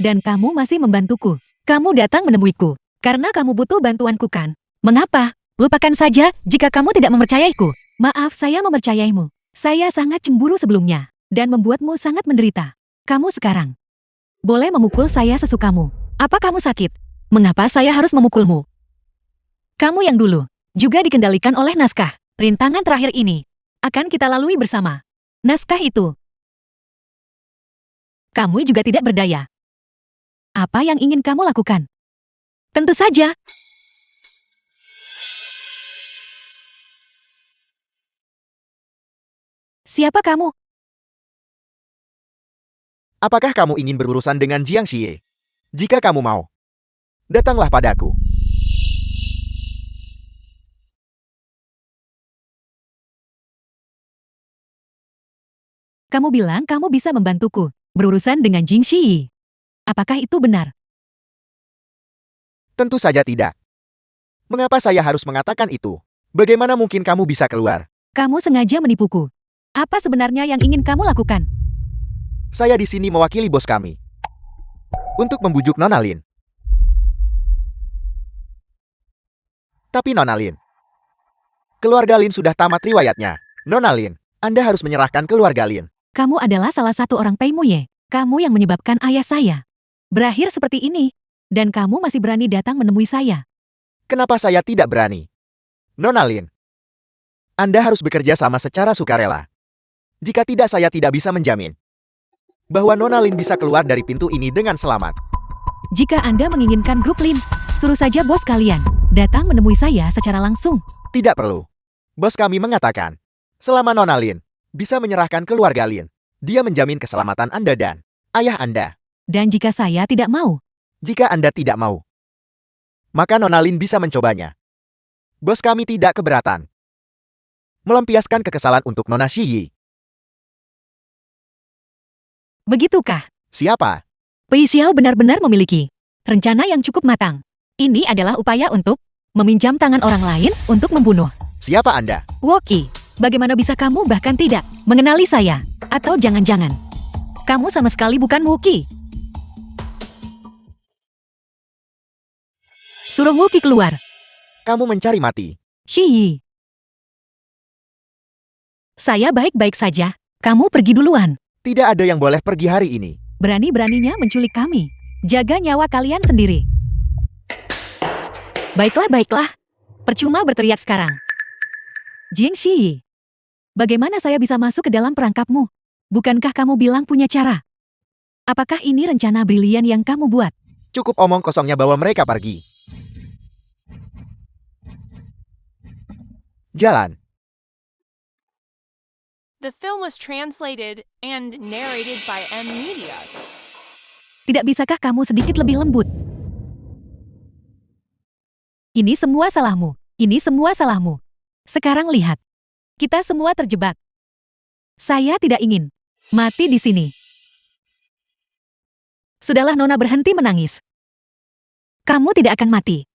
S2: Dan kamu masih membantuku. Kamu datang menemuiku. Karena kamu butuh bantuanku kan? Mengapa? Lupakan saja jika kamu tidak mempercayaiku. Maaf, saya mempercayaimu. Saya sangat cemburu sebelumnya. Dan membuatmu sangat menderita. Kamu sekarang boleh memukul saya sesukamu. Apa kamu sakit? Mengapa saya harus memukulmu? Kamu yang dulu juga dikendalikan oleh naskah. Rintangan terakhir ini akan kita lalui bersama. Naskah itu. Kamu juga tidak berdaya. Apa yang ingin kamu lakukan? Tentu saja. Siapa kamu?
S1: Apakah kamu ingin berurusan dengan Jiang Xie? Jika kamu mau, datanglah padaku.
S2: Kamu bilang kamu bisa membantuku berurusan dengan Jing Shi. Apakah itu benar?
S1: Tentu saja tidak. Mengapa saya harus mengatakan itu? Bagaimana mungkin kamu bisa keluar?
S2: Kamu sengaja menipuku. Apa sebenarnya yang ingin kamu lakukan?
S1: Saya di sini mewakili bos kami. Untuk membujuk Nona Lin. Tapi Nona Lin, keluarga Lin sudah tamat riwayatnya. Nona Lin, Anda harus menyerahkan keluarga Lin.
S2: Kamu adalah salah satu orang Pei Muye. Kamu yang menyebabkan ayah saya berakhir seperti ini. Dan kamu masih berani datang menemui saya.
S1: Kenapa saya tidak berani? Nona Lin, Anda harus bekerja sama secara sukarela. Jika tidak, saya tidak bisa menjamin bahwa Nona Lin bisa keluar dari pintu ini dengan selamat.
S2: Jika Anda menginginkan grup Lin, suruh saja bos kalian datang menemui saya secara langsung.
S1: Tidak perlu. Bos kami mengatakan, selama Nona Lin bisa menyerahkan keluarga Lin, dia menjamin keselamatan Anda dan ayah Anda.
S2: Dan jika saya tidak mau,
S1: Jika Anda tidak mau, maka Nona Lin bisa mencobanya. Bos kami tidak keberatan melampiaskan kekesalan untuk Nona Shiyi.
S2: begitukah?
S1: Siapa?
S2: Pei Xiao benar-benar memiliki rencana yang cukup matang. Ini adalah upaya untuk meminjam tangan orang lain untuk membunuh.
S1: Siapa Anda?
S2: Woki, bagaimana bisa kamu bahkan tidak mengenali saya? Atau jangan-jangan kamu sama sekali bukan Woki? Suruh Woki keluar.
S1: Kamu mencari mati.
S2: Shiyi. Saya baik-baik saja. Kamu pergi duluan.
S1: Tidak ada yang boleh pergi hari ini.
S2: Berani-beraninya menculik kami. Jaga nyawa kalian sendiri. Baiklah. Percuma berteriak sekarang. Jingxi, bagaimana saya bisa masuk ke dalam perangkapmu? Bukankah kamu bilang punya cara? Apakah ini rencana brilian yang kamu buat?
S1: Cukup omong kosongnya, bawa mereka pergi. Jalan.
S4: The film was translated and narrated by M Media.
S2: Tidak bisakah kamu sedikit lebih lembut? Ini semua salahmu. Sekarang lihat. Kita semua terjebak. Saya tidak ingin mati di sini. Sudahlah Nona, berhenti menangis. Kamu tidak akan mati.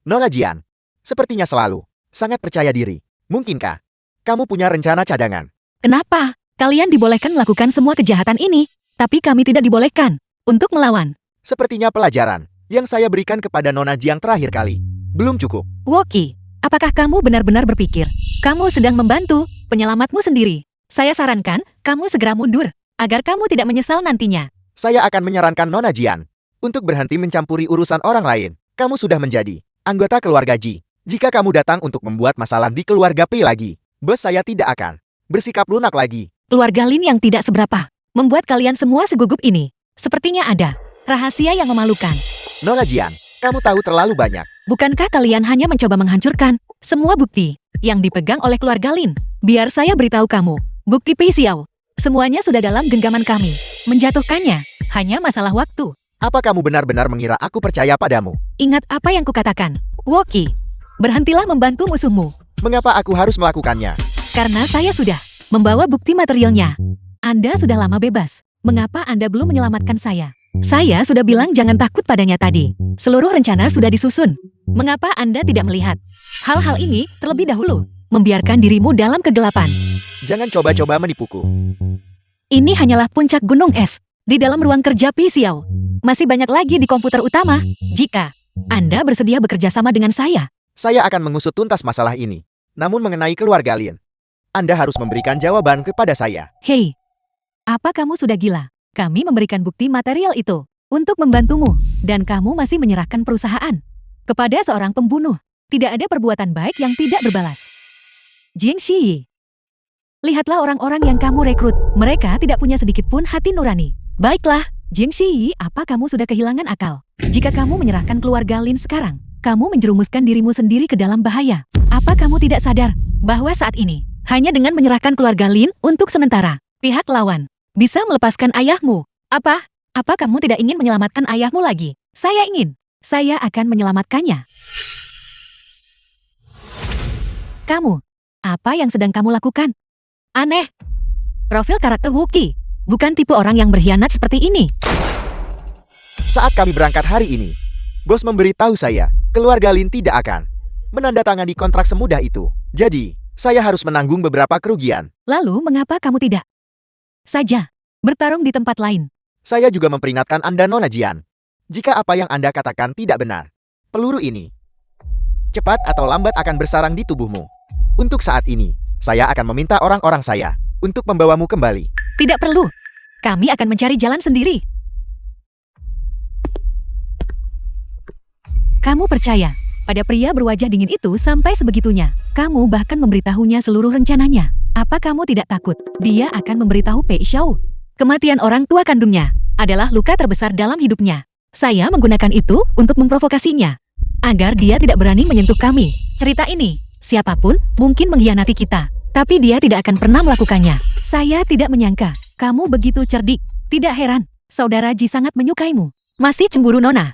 S1: Nona Jian, sepertinya selalu sangat percaya diri. Mungkinkah kamu punya rencana cadangan?
S2: Kenapa? Kalian dibolehkan melakukan semua kejahatan ini, tapi kami tidak dibolehkan untuk melawan.
S1: Sepertinya pelajaran yang saya berikan kepada Nona Jiang terakhir kali belum cukup.
S2: Woki, apakah kamu benar-benar berpikir kamu sedang membantu penyelamatmu sendiri? Saya sarankan kamu segera mundur, agar kamu tidak menyesal nantinya.
S1: Saya akan menyarankan Nona Jian untuk berhenti mencampuri urusan orang lain. Kamu sudah menjadi anggota keluarga Ji. Jika kamu datang untuk membuat masalah di keluarga Pi lagi, bos saya tidak akan bersikap lunak lagi.
S2: Keluarga Lin yang tidak seberapa membuat kalian semua segugup ini. Sepertinya ada rahasia yang memalukan.
S1: Nona Jian, kamu tahu terlalu banyak.
S2: Bukankah kalian hanya mencoba menghancurkan semua bukti yang dipegang oleh keluarga Lin? Biar saya beritahu kamu, bukti Pi Xiao, semuanya sudah dalam genggaman kami. Menjatuhkannya hanya masalah waktu.
S1: Apa kamu benar-benar mengira aku percaya padamu?
S2: Ingat apa yang kukatakan, Woki. Berhentilah membantu musuhmu.
S1: Mengapa aku harus melakukannya?
S2: Karena saya sudah membawa bukti materialnya. Anda sudah lama bebas. Mengapa Anda belum menyelamatkan saya? Saya sudah bilang jangan takut padanya tadi. Seluruh rencana sudah disusun. Mengapa Anda tidak melihat hal-hal ini terlebih dahulu? Membiarkan dirimu dalam kegelapan.
S1: Jangan coba-coba menipuku.
S2: Ini hanyalah puncak gunung es di dalam ruang kerja Pi Xiao. Masih banyak lagi di komputer utama. Jika Anda bersedia bekerja sama dengan saya
S1: akan mengusut tuntas masalah ini. Namun mengenai keluarga Lin, Anda harus memberikan jawaban kepada saya.
S2: Hei, apa kamu sudah gila? Kami memberikan bukti material itu untuk membantumu, dan kamu masih menyerahkan perusahaan kepada seorang pembunuh. Tidak ada perbuatan baik yang tidak berbalas. Jingxi, lihatlah orang-orang yang kamu rekrut. Mereka tidak punya sedikit pun hati nurani. Baiklah, Jingxi, apa kamu sudah kehilangan akal? Jika kamu menyerahkan keluarga Lin sekarang, kamu menjerumuskan dirimu sendiri ke dalam bahaya. Apa kamu tidak sadar bahwa saat ini, hanya dengan menyerahkan keluarga Lin untuk sementara, pihak lawan bisa melepaskan ayahmu? Apa kamu tidak ingin menyelamatkan ayahmu lagi? Saya ingin. Saya akan menyelamatkannya. Kamu, apa yang sedang kamu lakukan? Aneh. Profil karakter Wookie, bukan tipe orang yang berkhianat seperti ini.
S1: Saat kami berangkat hari ini, bos memberitahu saya, keluarga Lin tidak akan menandatangani kontrak semudah itu. Jadi, saya harus menanggung beberapa kerugian.
S2: Lalu mengapa kamu tidak saja bertarung di tempat lain?
S1: Saya juga memperingatkan Anda Nona Jian. Jika apa yang Anda katakan tidak benar, peluru ini cepat atau lambat akan bersarang di tubuhmu. Untuk saat ini, saya akan meminta orang-orang saya untuk membawamu kembali.
S2: Tidak perlu. Kami akan mencari jalan sendiri. Kamu percaya pada pria berwajah dingin itu sampai sebegitunya? Kamu bahkan memberitahunya seluruh rencananya. Apa kamu tidak takut dia akan memberitahu Pei Xiao? Kematian orang tua kandungnya adalah luka terbesar dalam hidupnya. Saya menggunakan itu untuk memprovokasinya, agar dia tidak berani menyentuh kami. Cerita ini, siapapun mungkin mengkhianati kita, tapi dia tidak akan pernah melakukannya. Saya tidak menyangka kamu begitu cerdik. Tidak heran, saudara Ji sangat menyukaimu. Masih cemburu Nona?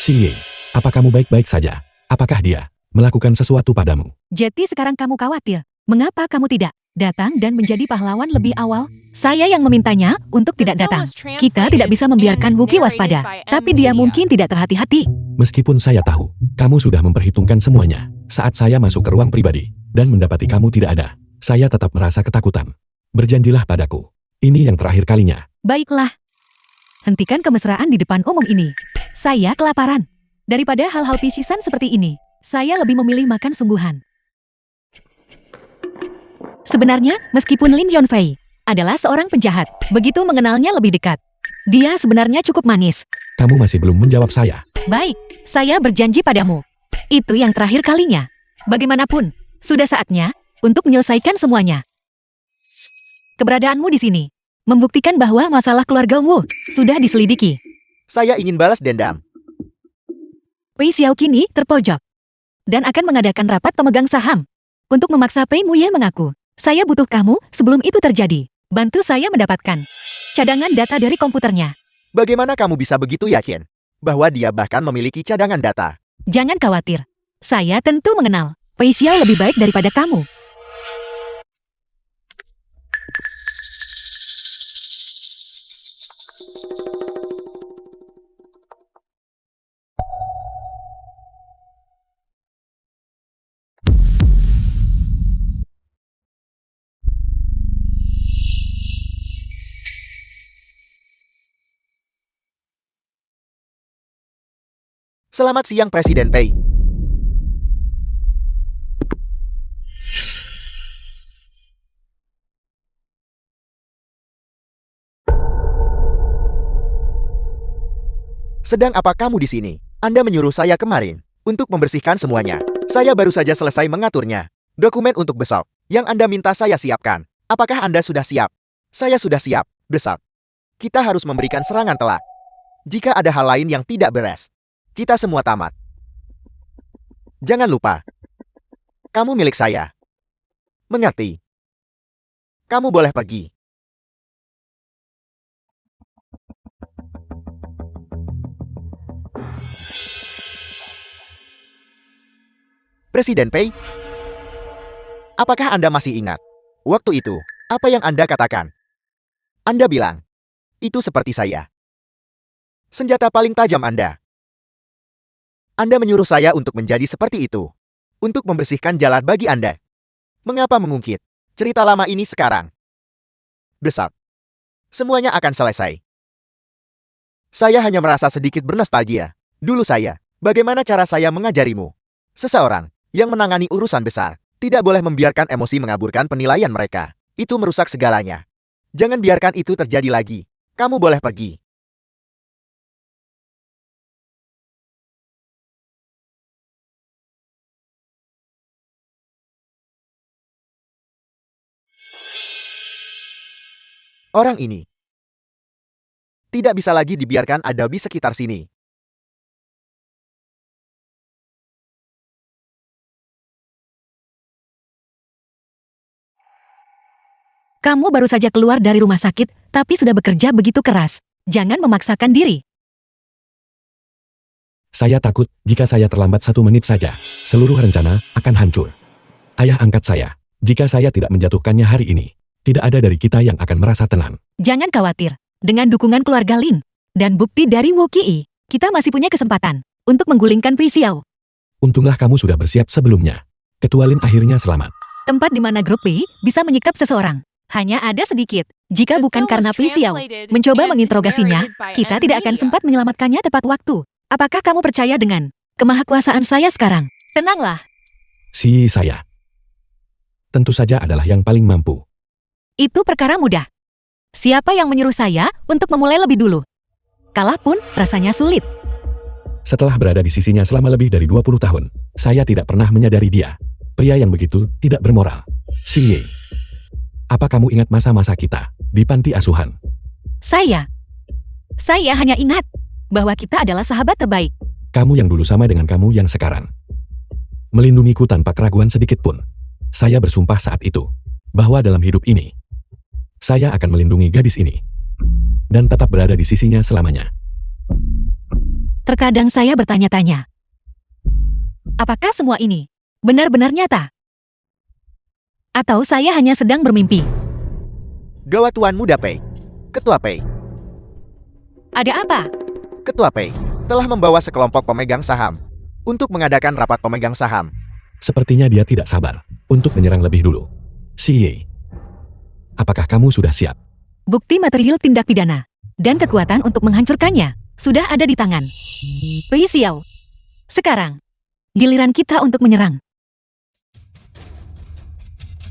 S3: Xie, apa kamu baik-baik saja? Apakah dia melakukan sesuatu padamu?
S2: Jadi sekarang kamu khawatir. Mengapa kamu tidak datang dan menjadi pahlawan lebih awal? Saya yang memintanya untuk tidak datang. Kita tidak bisa membiarkan Wookie waspada, tapi dia mungkin tidak terhati-hati.
S3: Meskipun saya tahu, kamu sudah memperhitungkan semuanya. Saat saya masuk ke ruang pribadi dan mendapati kamu tidak ada, saya tetap merasa ketakutan. Berjanjilah padaku. Ini yang terakhir kalinya.
S2: Baiklah. Hentikan kemesraan di depan umum ini. Saya kelaparan. Daripada hal-hal pisisan seperti ini, Saya lebih memilih makan sungguhan. Sebenarnya, meskipun Lin Yonfei adalah seorang penjahat, begitu mengenalnya lebih dekat. Dia sebenarnya cukup manis.
S3: Kamu masih belum menjawab saya.
S2: Baik, saya berjanji padamu. Itu yang terakhir kalinya. Bagaimanapun, sudah saatnya untuk menyelesaikan semuanya. Keberadaanmu di sini membuktikan bahwa masalah keluarga Wu sudah diselidiki.
S1: Saya ingin balas dendam.
S2: Pei Xiao kini terpojok dan akan mengadakan rapat pemegang saham untuk memaksa Pei Muye mengaku. Saya butuh kamu sebelum itu terjadi. Bantu saya mendapatkan cadangan data dari komputernya.
S1: Bagaimana kamu bisa begitu yakin bahwa dia bahkan memiliki cadangan data?
S2: Jangan khawatir. Saya tentu mengenal Pei Xiao lebih baik daripada kamu.
S1: Selamat siang Presiden Pei. Sedang apa kamu di sini? Anda menyuruh saya kemarin untuk membersihkan semuanya. Saya baru saja selesai mengaturnya. Dokumen untuk besok yang Anda minta saya siapkan. Apakah Anda sudah siap? Saya sudah siap. Besok kita harus memberikan serangan telak. Jika ada hal lain yang tidak beres, kita semua tamat. Jangan lupa, kamu milik saya. Mengerti? Kamu boleh pergi. Presiden Pei, apakah Anda masih ingat? Waktu itu, apa yang Anda katakan? Anda bilang, itu seperti saya. Senjata paling tajam Anda. Anda menyuruh saya untuk menjadi seperti itu. Untuk membersihkan jalan bagi Anda. Mengapa mengungkit cerita lama ini sekarang? Besok, semuanya akan selesai. Saya hanya merasa sedikit bernostalgia. Dulu saya, bagaimana cara saya mengajarimu? Seseorang yang menangani urusan besar tidak boleh membiarkan emosi mengaburkan penilaian mereka. Itu merusak segalanya. Jangan biarkan itu terjadi lagi. Kamu boleh pergi. Orang ini tidak bisa lagi dibiarkan ada di sekitar sini.
S2: Kamu baru saja keluar dari rumah sakit, tapi sudah bekerja begitu keras. Jangan memaksakan diri.
S3: Saya takut jika saya terlambat 1 menit saja, seluruh rencana akan hancur. Ayah angkat saya, jika saya tidak menjatuhkannya hari ini, tidak ada dari kita yang akan merasa tenang.
S2: Jangan khawatir. Dengan dukungan keluarga Lin dan bukti dari Wu Qi, kita masih punya kesempatan untuk menggulingkan Pei Xiao.
S3: Untunglah kamu sudah bersiap sebelumnya. Ketua Lin akhirnya selamat.
S2: Tempat di mana grup Pei bisa menyikap seseorang. Hanya ada sedikit. Jika
S4: The
S2: bukan
S4: film
S2: karena
S4: was
S2: Pei Xiao
S4: translated
S2: mencoba
S4: and
S2: menginterogasinya,
S4: narrated by
S2: kita tidak akan
S4: NVIDIA.
S2: sempat menyelamatkannya tepat waktu. Apakah kamu percaya dengan kemahakuasaan saya sekarang? Tenanglah.
S3: Si saya. Tentu saja adalah yang paling mampu.
S2: Itu perkara mudah. Siapa yang menyuruh saya untuk memulai lebih dulu? Kalah pun rasanya sulit.
S3: Setelah berada di sisinya selama lebih dari 20 tahun, saya tidak pernah menyadari dia. Pria yang begitu tidak bermoral. Si Ye. Apa kamu ingat masa-masa kita di panti asuhan?
S2: Saya hanya ingat bahwa kita adalah sahabat terbaik.
S3: Kamu yang dulu sama dengan kamu yang sekarang. Melindungiku tanpa keraguan sedikit pun. Saya bersumpah saat itu bahwa dalam hidup ini, saya akan melindungi gadis ini dan tetap berada di sisinya selamanya.
S2: Terkadang saya bertanya-tanya, apakah semua ini benar-benar nyata? Atau saya hanya sedang bermimpi?
S1: Gawat Tuan Muda Pei. Ketua Pei.
S2: Ada apa?
S1: Ketua Pei telah membawa sekelompok pemegang saham untuk mengadakan rapat pemegang saham.
S3: Sepertinya dia tidak sabar untuk menyerang lebih dulu. Si Ye. Apakah kamu sudah siap?
S2: Bukti material tindak pidana dan kekuatan untuk menghancurkannya sudah ada di tangan Pei Xiao. Sekarang, Giliran kita untuk menyerang.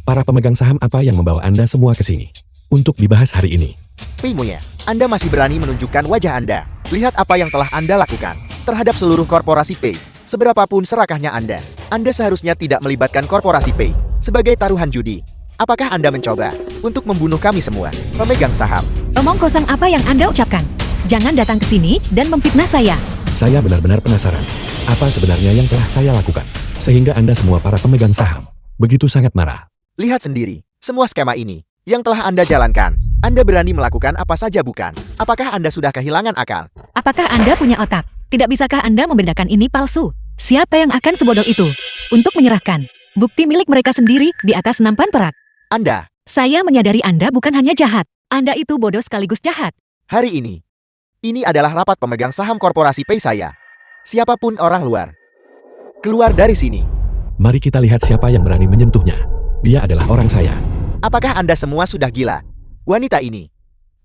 S3: Para pemegang saham apa yang membawa Anda semua ke sini? Untuk dibahas hari ini.
S1: Pei Moye, Anda masih berani menunjukkan wajah Anda. Lihat apa yang telah Anda lakukan terhadap seluruh korporasi Pei. Seberapapun serakahnya Anda seharusnya tidak melibatkan korporasi Pei sebagai taruhan judi. Apakah Anda mencoba untuk membunuh kami semua, pemegang saham?
S2: Omong kosong apa yang Anda ucapkan? Jangan datang ke sini dan memfitnah saya.
S3: Saya benar-benar penasaran. Apa sebenarnya yang telah saya lakukan? Sehingga Anda semua para pemegang saham begitu sangat marah.
S1: Lihat sendiri, semua skema ini yang telah Anda jalankan. Anda berani melakukan apa saja bukan? Apakah Anda sudah kehilangan akal?
S2: Apakah Anda punya otak? Tidak bisakah Anda membedakan ini palsu? Siapa yang akan sebodoh itu untuk menyerahkan bukti milik mereka sendiri di atas nampan perak?
S1: Anda,
S2: Saya menyadari Anda bukan hanya jahat. Anda itu bodoh sekaligus jahat.
S1: hari ini adalah rapat pemegang saham korporasi Pei saya. Siapapun orang luar, keluar dari sini.
S3: Mari kita lihat siapa yang berani menyentuhnya. Dia adalah orang saya.
S1: Apakah Anda semua sudah gila? Wanita ini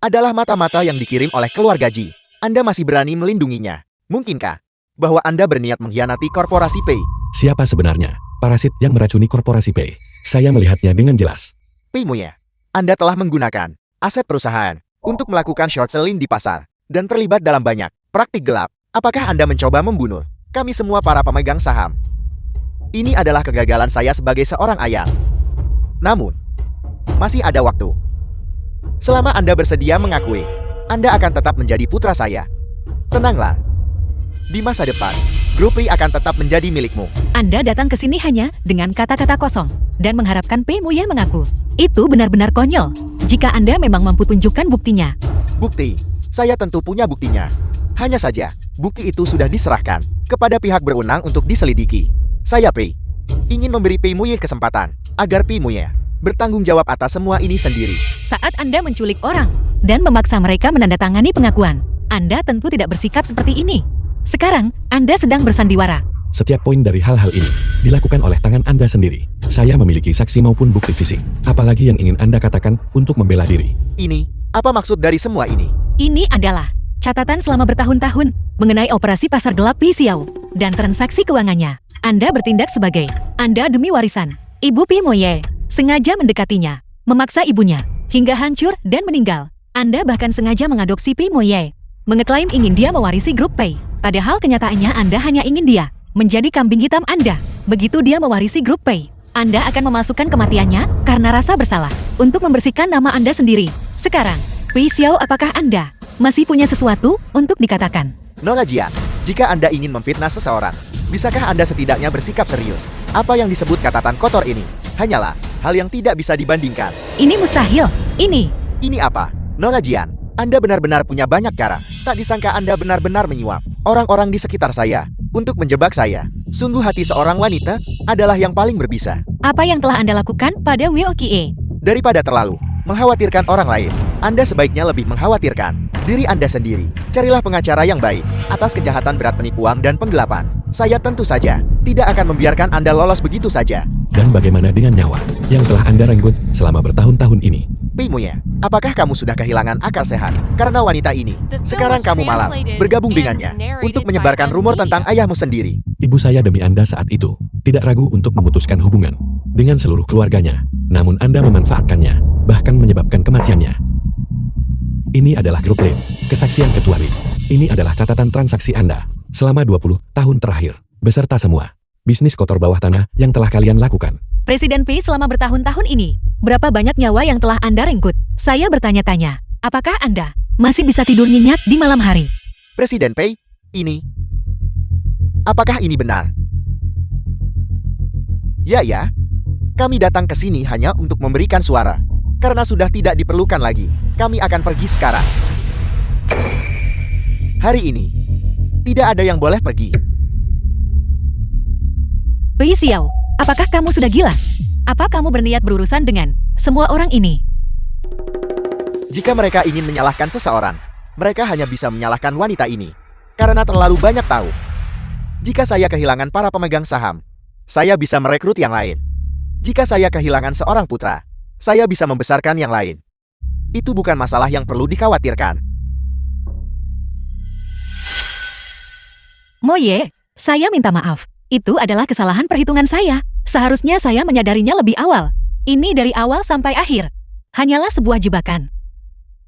S1: adalah mata-mata yang dikirim oleh keluarga Ji. Anda masih berani melindunginya. Mungkinkah bahwa Anda berniat mengkhianati korporasi Pei?
S3: Siapa sebenarnya parasit yang meracuni korporasi Pei? Saya melihatnya dengan jelas.
S1: Pei Moye, Anda telah menggunakan aset perusahaan untuk melakukan short selling di pasar dan terlibat dalam banyak praktik gelap. Apakah Anda mencoba membunuh kami semua para pemegang saham? Ini adalah kegagalan saya sebagai seorang ayah. Namun, masih ada waktu. Selama Anda bersedia mengakui, Anda akan tetap menjadi putra saya. Tenanglah. Di masa depan, grup Ri akan tetap menjadi milikmu.
S2: Anda datang ke sini hanya dengan kata-kata kosong dan mengharapkan Pei Moye mengaku. Itu benar-benar konyol. Jika Anda memang mampu tunjukkan buktinya.
S1: Bukti, saya tentu punya buktinya. Hanya saja, bukti itu sudah diserahkan kepada pihak berwenang untuk diselidiki. Saya Pei ingin memberi Pei Moye kesempatan agar Pei Moye bertanggung jawab atas semua ini sendiri.
S2: Saat Anda menculik orang dan memaksa mereka menandatangani pengakuan, Anda tentu tidak bersikap seperti ini. Sekarang, Anda sedang bersandiwara.
S3: Setiap poin dari hal-hal ini dilakukan oleh tangan Anda sendiri. Saya memiliki saksi maupun bukti fisik. Apalagi yang ingin Anda katakan untuk membela diri?
S1: Ini, apa maksud dari semua ini?
S2: Ini adalah catatan selama bertahun-tahun mengenai operasi pasar gelap Pi Xiao dan transaksi keuangannya. Anda bertindak sebagai Anda demi warisan. Ibu Pei Moye sengaja mendekatinya, memaksa ibunya, hingga hancur dan meninggal. Anda bahkan sengaja mengadopsi Pei Moye, mengeklaim ingin dia mewarisi grup Pei. Padahal kenyataannya Anda hanya ingin dia menjadi kambing hitam Anda. Begitu dia mewarisi grup Pei, Anda akan memasukkan kematiannya karena rasa bersalah untuk membersihkan nama Anda sendiri. Sekarang, Pei Xiao, apakah Anda masih punya sesuatu untuk dikatakan?
S1: Nona Jian, jika Anda ingin memfitnah seseorang, bisakah Anda setidaknya bersikap serius? Apa yang disebut catatan kotor ini hanyalah hal yang tidak bisa dibandingkan.
S2: Ini mustahil.
S1: Ini apa? Nona Jian, Anda benar-benar punya banyak cara. Tak disangka Anda benar-benar menyuap orang-orang di sekitar saya untuk menjebak saya. Sungguh hati seorang wanita adalah yang paling berbisa.
S2: Apa yang telah Anda lakukan pada Wiokie?
S1: Daripada terlalu mengkhawatirkan orang lain, Anda sebaiknya lebih mengkhawatirkan diri Anda sendiri. Carilah pengacara yang baik atas kejahatan berat penipuan dan penggelapan. Saya tentu saja tidak akan membiarkan Anda lolos begitu saja.
S3: Dan bagaimana dengan nyawa yang telah Anda renggut selama bertahun-tahun ini?
S1: Pei Moye, apakah kamu sudah kehilangan akal sehat karena wanita ini? Sekarang kamu malah bergabung dengannya untuk menyebarkan rumor tentang ayahmu sendiri.
S3: Ibu saya demi Anda saat itu tidak ragu untuk memutuskan hubungan dengan seluruh keluarganya. Namun Anda memanfaatkannya, bahkan menyebabkan kematiannya. Ini adalah grup Lin, kesaksian ketua Ri. Ini adalah catatan transaksi Anda selama 20 tahun terakhir, beserta semua bisnis kotor bawah tanah yang telah kalian lakukan.
S2: Presiden Pei selama bertahun-tahun ini, berapa banyak nyawa yang telah Anda renggut? Saya bertanya-tanya, apakah Anda masih bisa tidur nyenyak di malam hari?
S1: Presiden Pei, apakah ini benar? Ya, kami datang ke sini hanya untuk memberikan suara. Karena sudah tidak diperlukan lagi, kami akan pergi sekarang. Hari ini, tidak ada yang boleh pergi.
S2: Pei Xiao, apakah kamu sudah gila? Apa kamu berniat berurusan dengan semua orang ini?
S1: Jika mereka ingin menyalahkan seseorang, mereka hanya bisa menyalahkan wanita ini. Karena terlalu banyak tahu. Jika saya kehilangan para pemegang saham, saya bisa merekrut yang lain. Jika saya kehilangan seorang putra, saya bisa membesarkan yang lain. Itu bukan masalah yang perlu dikhawatirkan.
S2: Moye, saya minta maaf. Itu adalah kesalahan perhitungan saya. Seharusnya saya menyadarinya lebih awal. Ini dari awal sampai akhir. Hanyalah sebuah jebakan.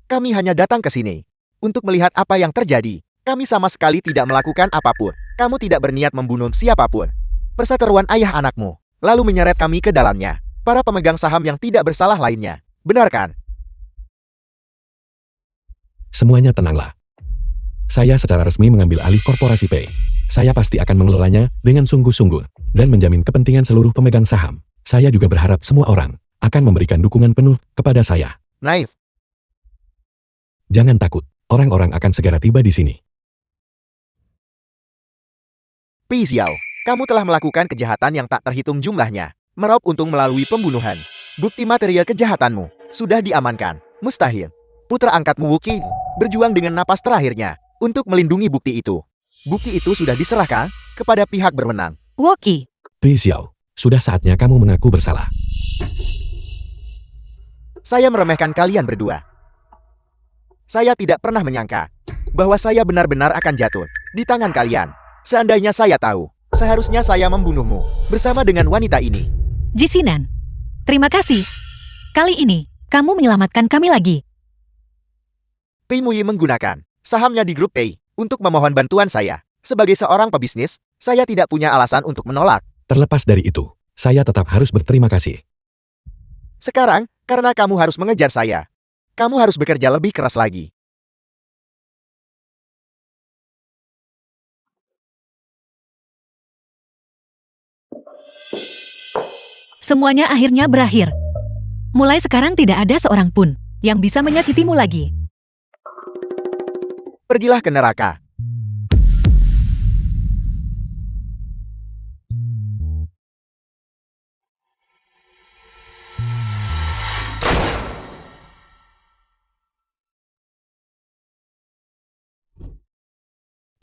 S1: Kami hanya datang ke sini untuk melihat apa yang terjadi. Kami sama sekali tidak melakukan apapun. Kamu tidak berniat membunuh siapapun. Perseteruan ayah anakmu, lalu menyeret kami ke dalamnya. Para pemegang saham yang tidak bersalah lainnya. Benar kan?
S3: Semuanya tenanglah. Saya secara resmi mengambil alih korporasi P. Saya pasti akan mengelolanya dengan sungguh-sungguh dan menjamin kepentingan seluruh pemegang saham. Saya juga berharap semua orang akan memberikan dukungan penuh kepada saya.
S1: Naif.
S3: Jangan takut, orang-orang akan segera tiba di sini.
S1: Pi Xiao, kamu telah melakukan kejahatan yang tak terhitung jumlahnya. Meraup untung melalui pembunuhan. Bukti material kejahatanmu sudah diamankan. Mustahil. Putra angkatmu Wu Qi berjuang dengan napas terakhirnya untuk melindungi bukti itu. Bukti itu sudah diserahkan kepada pihak berwenang.
S2: Woki,
S3: Pi Xiao, sudah saatnya kamu mengaku bersalah.
S1: Saya meremehkan kalian berdua. Saya tidak pernah menyangka bahwa saya benar-benar akan jatuh di tangan kalian. Seandainya saya tahu, seharusnya saya membunuhmu bersama dengan wanita ini.
S2: Jisinan. Terima kasih. Kali ini, kamu menyelamatkan kami lagi.
S1: Pei Muyi menggunakan sahamnya di grup Pei untuk memohon bantuan saya. Sebagai seorang pebisnis, saya tidak punya alasan untuk menolak.
S3: Terlepas dari itu, saya tetap harus berterima kasih.
S1: Sekarang, karena kamu harus mengejar saya, kamu harus bekerja lebih keras lagi.
S2: Semuanya akhirnya berakhir. Mulai sekarang tidak ada seorang pun yang bisa menyakitimu lagi.
S1: Pergilah ke neraka.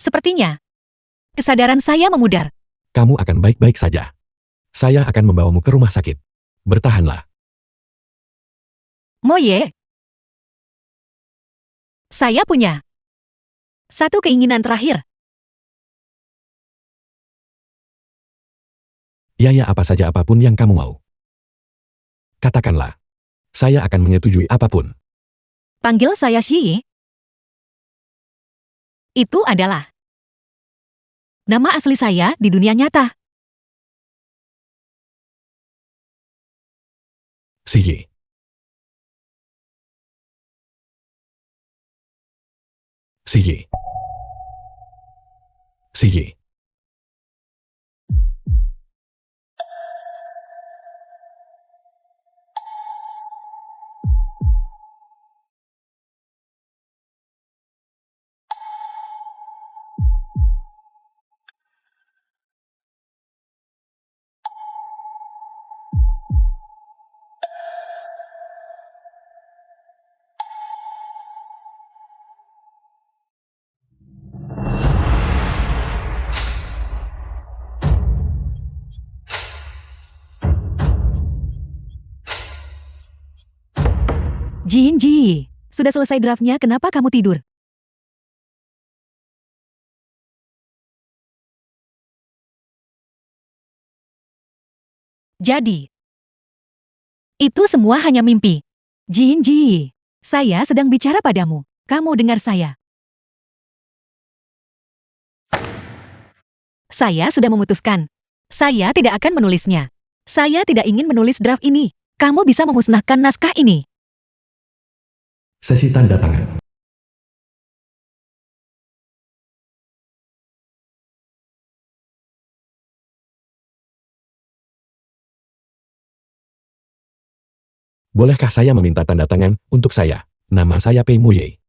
S2: Sepertinya, kesadaran saya memudar.
S3: Kamu akan baik-baik saja. Saya akan membawamu ke rumah sakit. Bertahanlah.
S2: Moye, saya punya satu keinginan terakhir.
S3: Ya apa saja apapun yang kamu mau. Katakanlah. Saya akan menyetujui apapun.
S2: Panggil saya Xi. Itu adalah nama asli saya di dunia nyata.
S3: Siyi. Siyi. Siyi.
S2: Jinji, sudah selesai draftnya, kenapa kamu tidur? Jadi, itu semua hanya mimpi. Jinji, saya sedang bicara padamu. Kamu dengar saya. Saya sudah memutuskan. Saya tidak akan menulisnya. Saya tidak ingin menulis draft ini. Kamu bisa memusnahkan naskah ini.
S3: Sesi tanda tangan. Bolehkah saya meminta tanda tangan untuk saya? Nama saya Pei Muye.